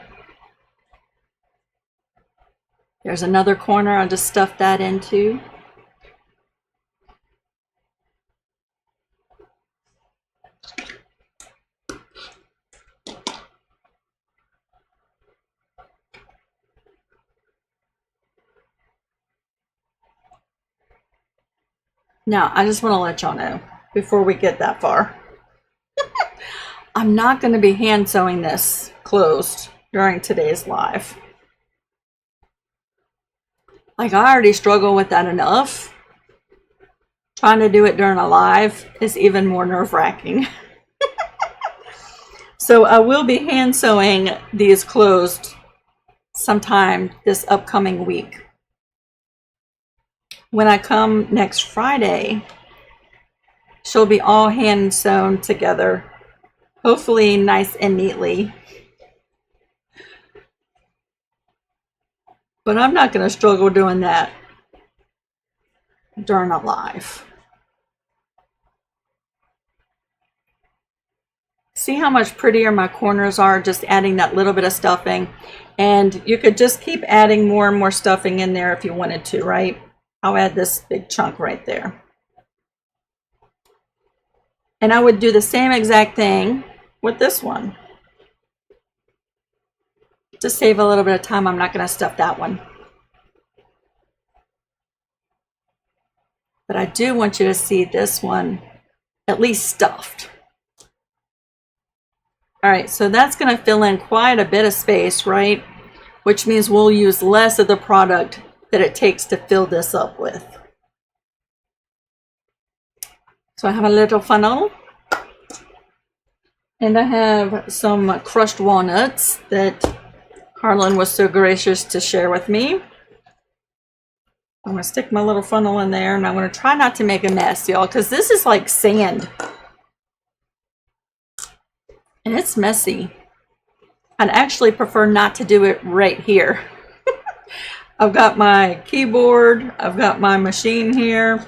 There's another corner I'll just stuff that into. Now, I just want to let y'all know before we get that far. I'm not going to be hand sewing this closed during today's live. Like, I already struggle with that enough. Trying to do it during a live is even more nerve-wracking. So I will be hand sewing these closed sometime this upcoming week. When I come next Friday, she'll be all hand sewn together, hopefully nice and neatly. But I'm not going to struggle doing that during a live. See how much prettier my corners are, just adding that little bit of stuffing. And you could just keep adding more and more stuffing in there if you wanted to, right? I'll add this big chunk right there. And I would do the same exact thing with this one. To save a little bit of time, I'm not going to stuff that one. But I do want you to see this one at least stuffed. All right, so that's going to fill in quite a bit of space, right? Which means we'll use less of the product that it takes to fill this up with. So I have a little funnel, and I have some crushed walnuts that Harlen was so gracious to share with me. I'm going to stick my little funnel in there, and I'm going to try not to make a mess, y'all, because this is like sand. And it's messy. I'd actually prefer not to do it right here. I've got my keyboard, I've got my machine here,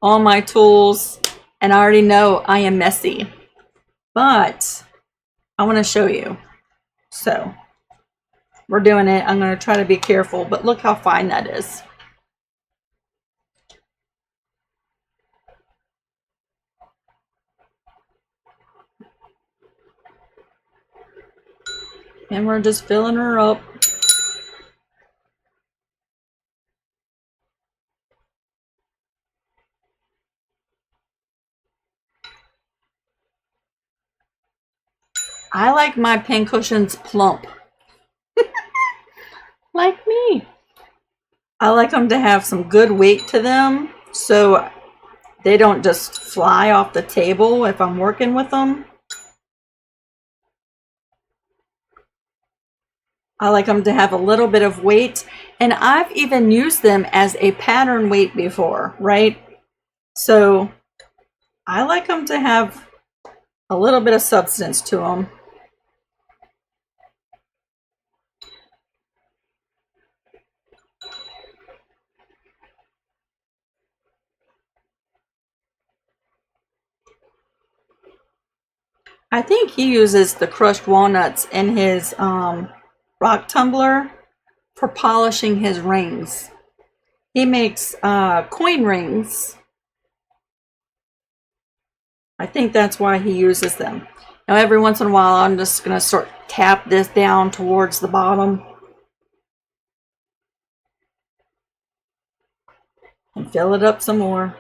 all my tools, and I already know I am messy. But I want to show you. So we're doing it. I'm going to try to be careful, but look how fine that is. And we're just filling her up. I like my pincushions plump. Like me. I like them to have some good weight to them so they don't just fly off the table if I'm working with them. I like them to have a little bit of weight, and I've even used them as a pattern weight before, right? So I like them to have a little bit of substance to them. I think he uses the crushed walnuts in his rock tumbler for polishing his rings. He makes coin rings. I think that's why he uses them. Now every once in a while I'm just going to tap this down towards the bottom and fill it up some more.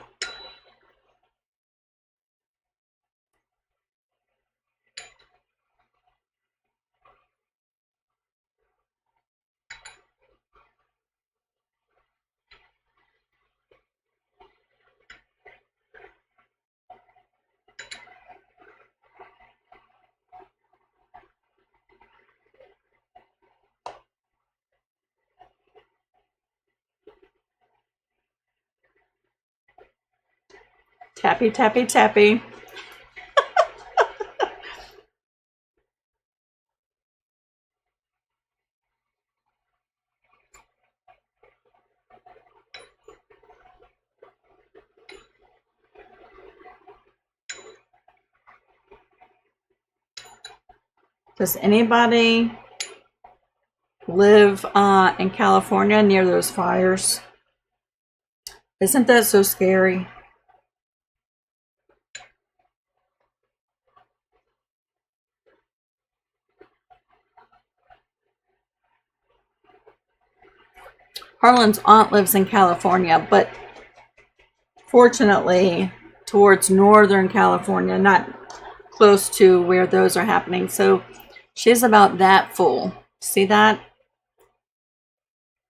Tappy, tappy, tappy. Does anybody live in California near those fires? Isn't that so scary? Harlen's aunt lives in California, but fortunately towards Northern California, not close to where those are happening. So she's about that full. See that?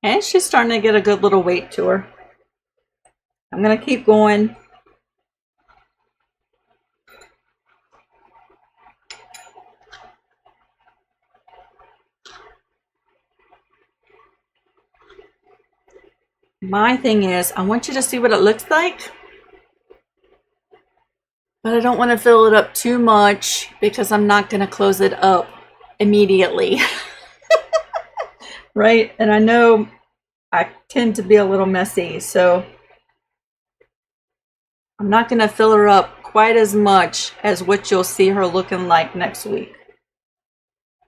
And she's starting to get a good little weight to her. I'm going to keep going. My thing is, I want you to see what it looks like, but I don't want to fill it up too much because I'm not going to close it up immediately. Right? And I know I tend to be a little messy, so I'm not going to fill her up quite as much as what you'll see her looking like next week.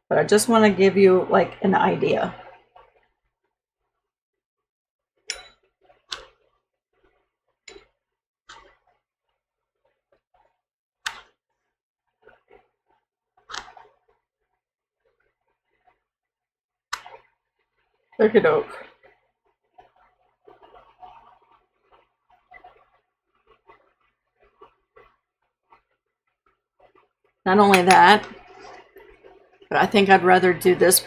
But I just want to give you like an idea. Look it up. Not only that, but I think I'd rather do this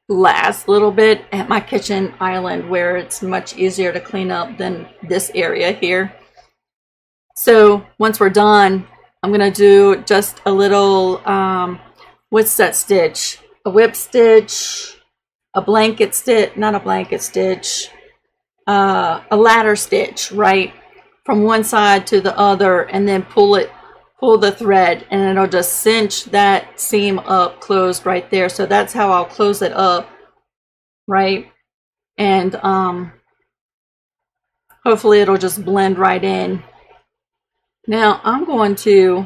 last little bit at my kitchen island where it's much easier to clean up than this area here. So once we're done, I'm gonna do just a little, what's that stitch? A whip stitch, a blanket stitch, not a blanket stitch, a ladder stitch, right? From one side to the other, and then pull the thread, and it'll just cinch that seam up closed right there. So that's how I'll close it up, right? And hopefully it'll just blend right in. Now I'm going to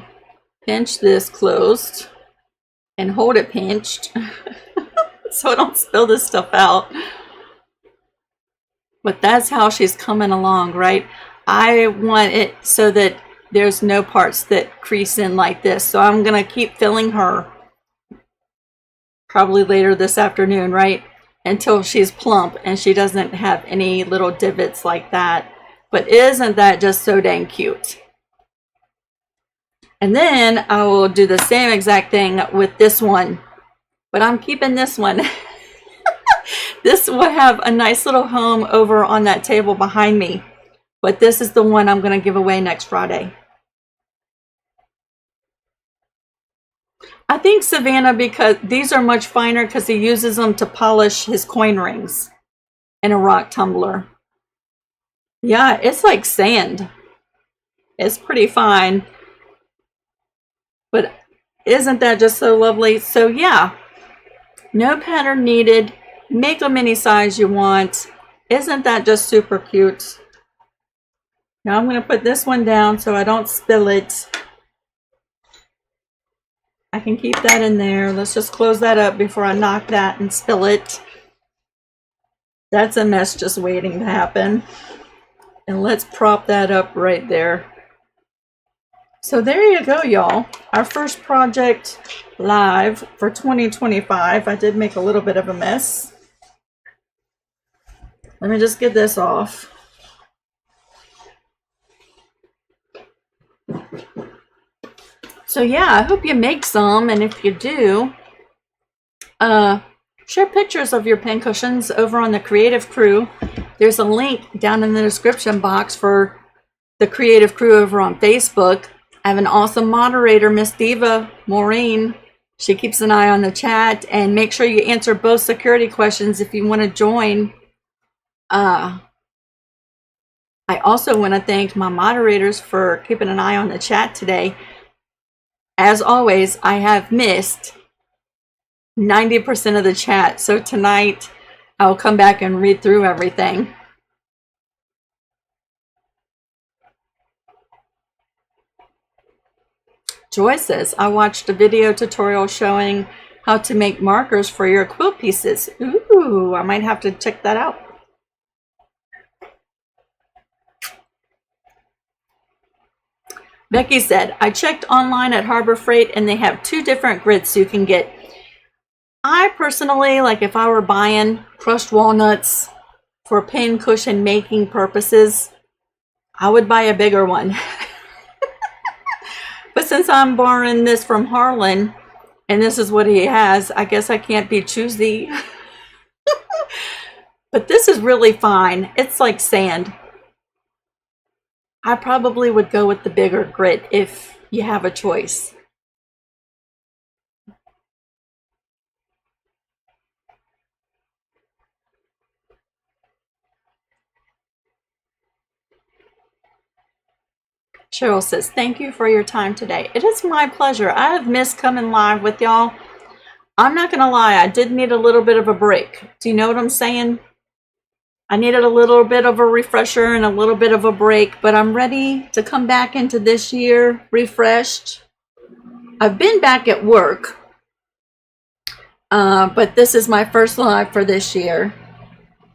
pinch this closed and hold it pinched so I don't spill this stuff out. But that's how she's coming along, right? I want it so that there's no parts that crease in like this. So I'm gonna keep filling her probably later this afternoon, right? Until she's plump and she doesn't have any little divots like that. But isn't that just so dang cute? And then I will do the same exact thing with this one. But I'm keeping this one. This will have a nice little home over on that table behind me. But this is the one I'm going to give away next Friday. I think Savannah, because these are much finer because he uses them to polish his coin rings in a rock tumbler. Yeah, it's like sand. It's pretty fine. But isn't that just so lovely? So yeah, no pattern needed. Make them any size you want. Isn't that just super cute? Now I'm going to put this one down so I don't spill it. I can keep that in there. Let's just close that up before I knock that and spill it. That's a mess just waiting to happen. And let's prop that up right there. So there you go, y'all. Our first project live for 2025. I did make a little bit of a mess. Let me just get this off. So yeah, I hope you make some, and if you do, share pictures of your pincushions over on the Creative Crew. There's a link down in the description box for the Creative Crew over on Facebook. I have an awesome moderator, Miss Diva Maureen. She keeps an eye on the chat, and make sure you answer both security questions if you want to join. I also want to thank my moderators for keeping an eye on the chat today. As always, I have missed 90% of the chat, so tonight I'll come back and read through everything. Joy says, I watched a video tutorial showing how to make markers for your quilt pieces. Ooh, I might have to check that out. Becky said, I checked online at Harbor Freight and they have 2 different grids you can get. I personally, like if I were buying crushed walnuts for pin cushion making purposes, I would buy a bigger one. But since I'm borrowing this from Harlen and this is what he has, I guess I can't be choosy. But this is really fine. It's like sand. I probably would go with the bigger grit if you have a choice. Cheryl says, thank you for your time today. It is my pleasure. I have missed coming live with y'all. I'm not going to lie. I did need a little bit of a break. Do you know what I'm saying? I needed a little bit of a refresher and a little bit of a break, but I'm ready to come back into this year refreshed. I've been back at work, but this is my first live for this year.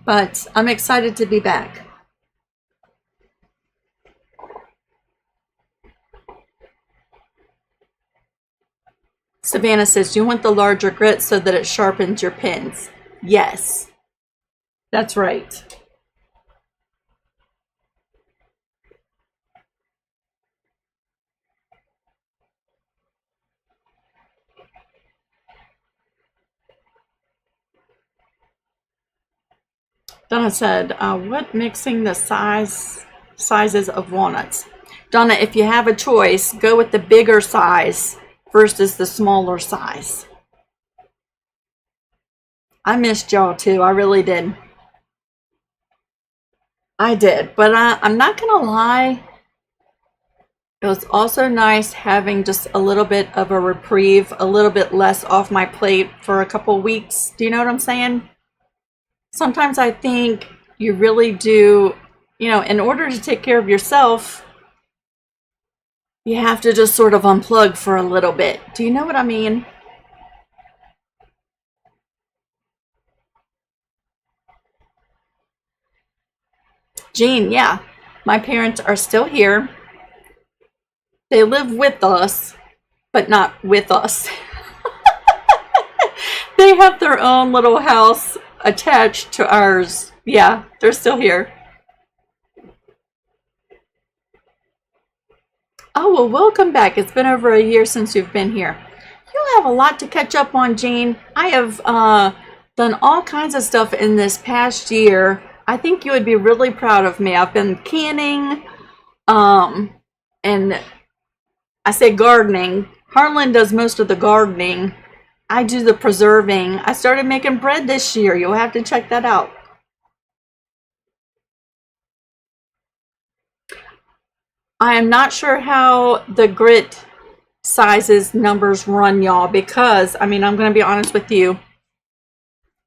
But I'm excited to be back. Savannah says, do you want the larger grit so that it sharpens your pens? Yes, that's right. Donna said, what mixing the sizes of walnuts? Donna, if you have a choice, go with the bigger size versus the smaller size. I missed y'all too. I really did. I did, but I'm not gonna lie. It was also nice having just a little bit of a reprieve, a little bit less off my plate for a couple weeks. Do you know what I'm saying? Sometimes I think you really do, you know, in order to take care of yourself, you have to just sort of unplug for a little bit. Do you know what I mean? Jean, yeah, my parents are still here. They live with us, but not with us. They have their own little house attached to ours. Yeah, they're still here. Oh, well, welcome back. It's been over a year since you've been here. You have a lot to catch up on, Jean. I have done all kinds of stuff in this past year. I think you would be really proud of me. I've been canning, and I say gardening. Harlen does most of the gardening. I do the preserving. I started making bread this year. You'll have to check that out. I am not sure how the grit sizes numbers run, y'all, because, I mean, I'm going to be honest with you.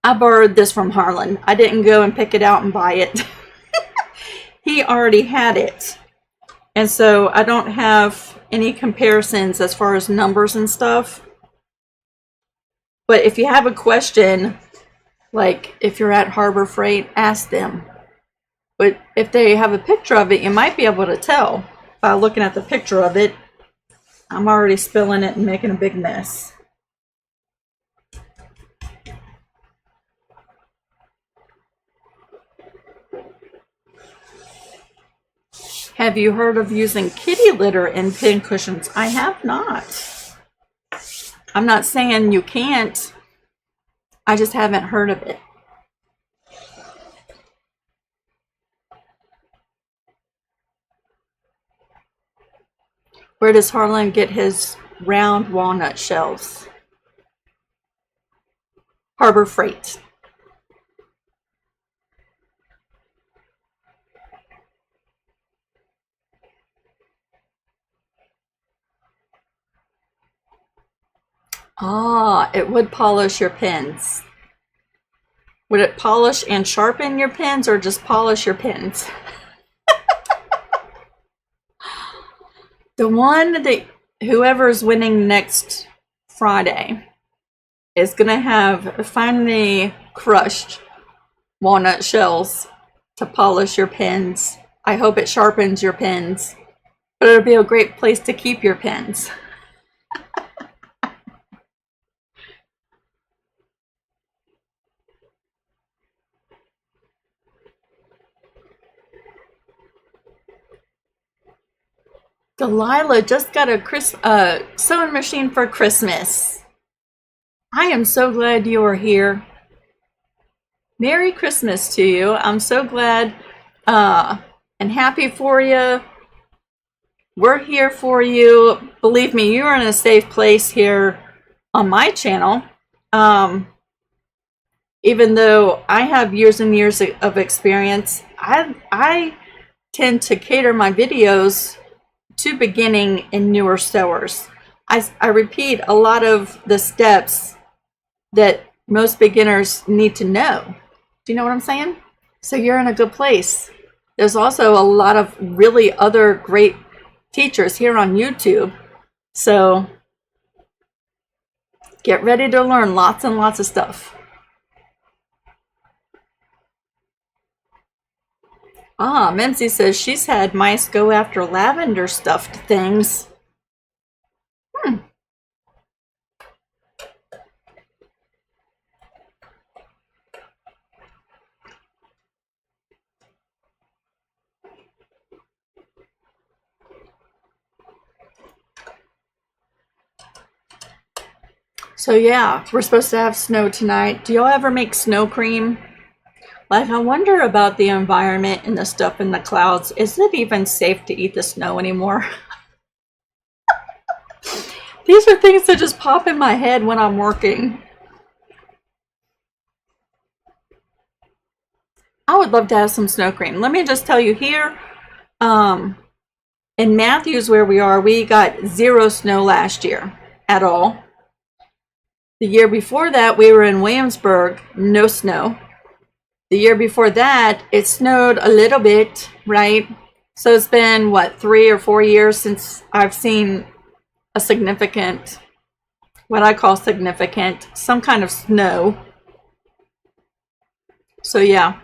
I borrowed this from Harlen. I didn't go and pick it out and buy it. He already had it. And so I don't have any comparisons as far as numbers and stuff. But if you have a question, like if you're at Harbor Freight, ask them. But if they have a picture of it, you might be able to tell by looking at the picture of it. I'm already spilling it and making a big mess. Have you heard of using kitty litter in pin cushions? I have not. I'm not saying you can't. I just haven't heard of it. Where does Harlan get his round walnut shells? Harbor Freight. Ah, it would polish your pens. Would it polish and sharpen your pens or just polish your pens? The one that whoever's winning next Friday is going to have finely crushed walnut shells to polish your pens. I hope it sharpens your pens, but it'll be a great place to keep your pens. Delilah just got a sewing machine for Christmas. I am so glad you are here. Merry Christmas to you. I'm so glad and happy for you. We're here for you. Believe me, you are in a safe place here on my channel. Even though I have years and years of experience, I tend to cater my videos to beginning and newer sewers. I repeat a lot of the steps that most beginners need to know. Do you know what I'm saying? So you're in a good place. There's also a lot of really other great teachers here on YouTube. So get ready to learn lots and lots of stuff. Ah, Memsy says she's had mice go after lavender stuffed things. So yeah, we're supposed to have snow tonight. Do y'all ever make snow cream? Like, I wonder about the environment and the stuff in the clouds. Is it even safe to eat the snow anymore? These are things that just pop in my head when I'm working. I would love to have some snow cream. Let me just tell you here, in Matthews where we are, we got 0 snow last year at all. The year before that, we were in Williamsburg, no snow. The year before that, it snowed a little bit, right? So it's been, what, 3 or 4 years since I've seen a significant, what I call significant, some kind of snow. So yeah.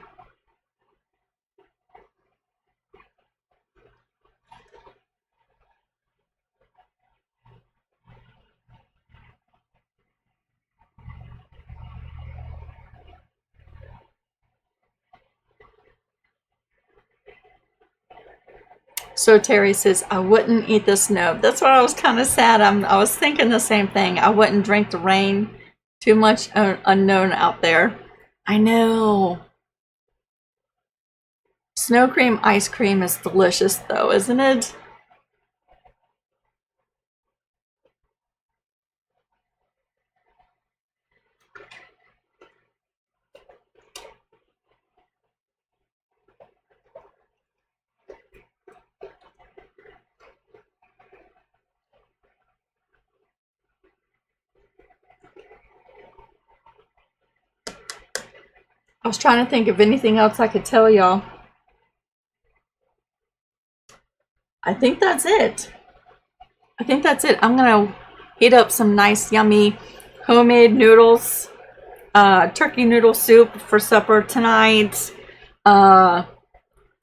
So Terry says, I wouldn't eat the snow. That's why I was kind of sad. I was thinking the same thing. I wouldn't drink the rain. Too much unknown out there. I know. Snow cream ice cream is delicious though, isn't it? I was trying to think of anything else I could tell y'all. I think that's it. I'm gonna heat up some nice yummy homemade noodles, turkey noodle soup for supper tonight.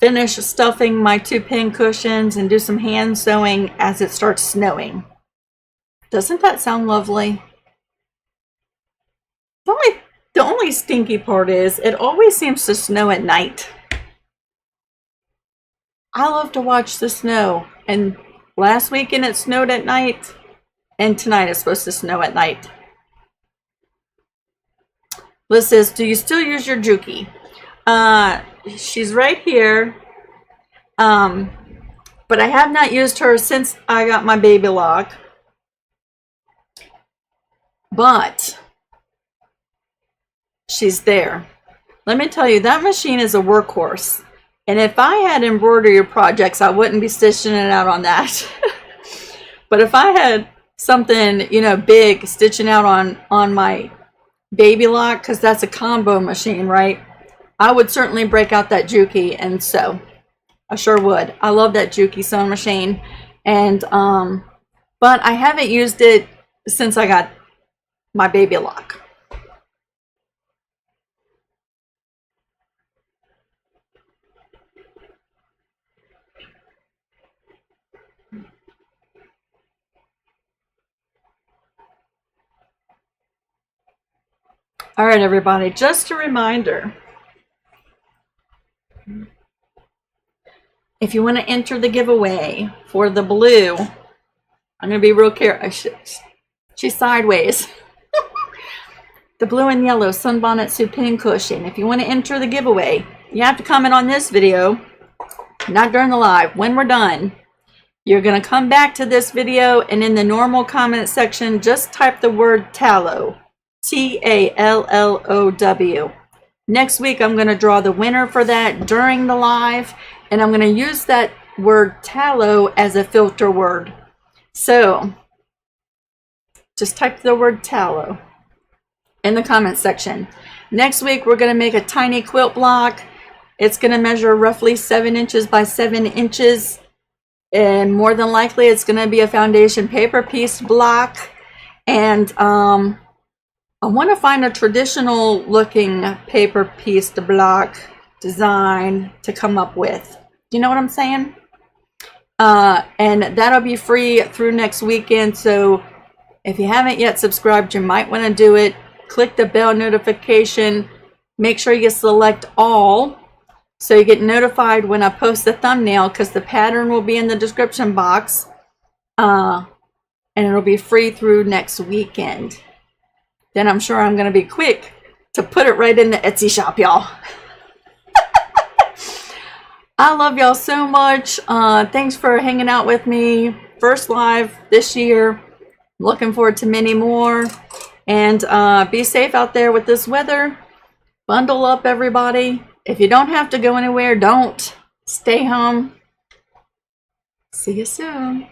Finish stuffing my 2 pin cushions and do some hand sewing as it starts snowing. Doesn't that sound lovely? The only stinky part is it always seems to snow at night. I love to watch the snow, and last weekend it snowed at night, and tonight it's supposed to snow at night. Liz says, do you still use your Juki? She's right here, but I have not used her since I got my baby lock. But she's there. Let me tell you, that machine is a workhorse. And if I had embroidery projects, I wouldn't be stitching it out on that. But if I had something, you know, big stitching out on my baby lock, because that's a combo machine, right? I would certainly break out that Juki and sew. I sure would. I love that Juki sewing machine. And but I haven't used it since I got my baby lock. All right, everybody, just a reminder. If you want to enter the giveaway for the blue, I'm going to be real careful. She's sideways. The blue and yellow sunbonnet soup pin cushion. If you want to enter the giveaway, you have to comment on this video, not during the live. When we're done, you're going to come back to this video, and in the normal comment section, just type the word tallow. Tallow. Next week, I'm going to draw the winner for that during the live, and I'm going to use that word tallow as a filter word. So just type the word tallow in the comment section. Next week, we're going to make a tiny quilt block. It's going to measure roughly 7 inches by 7 inches. And more than likely, it's going to be a foundation paper piece block. And I want to find a traditional looking paper piece to block design to come up with. Do you know what I'm saying? And that'll be free through next weekend. So if you haven't yet subscribed, you might want to do it. Click the bell notification. Make sure you select all so you get notified when I post the thumbnail, because the pattern will be in the description box. And it'll be free through next weekend. Then I'm sure I'm going to be quick to put it right in the Etsy shop, y'all. I love y'all so much. Thanks for hanging out with me. First live this year. Looking forward to many more. And be safe out there with this weather. Bundle up, everybody. If you don't have to go anywhere, don't. Stay home. See you soon.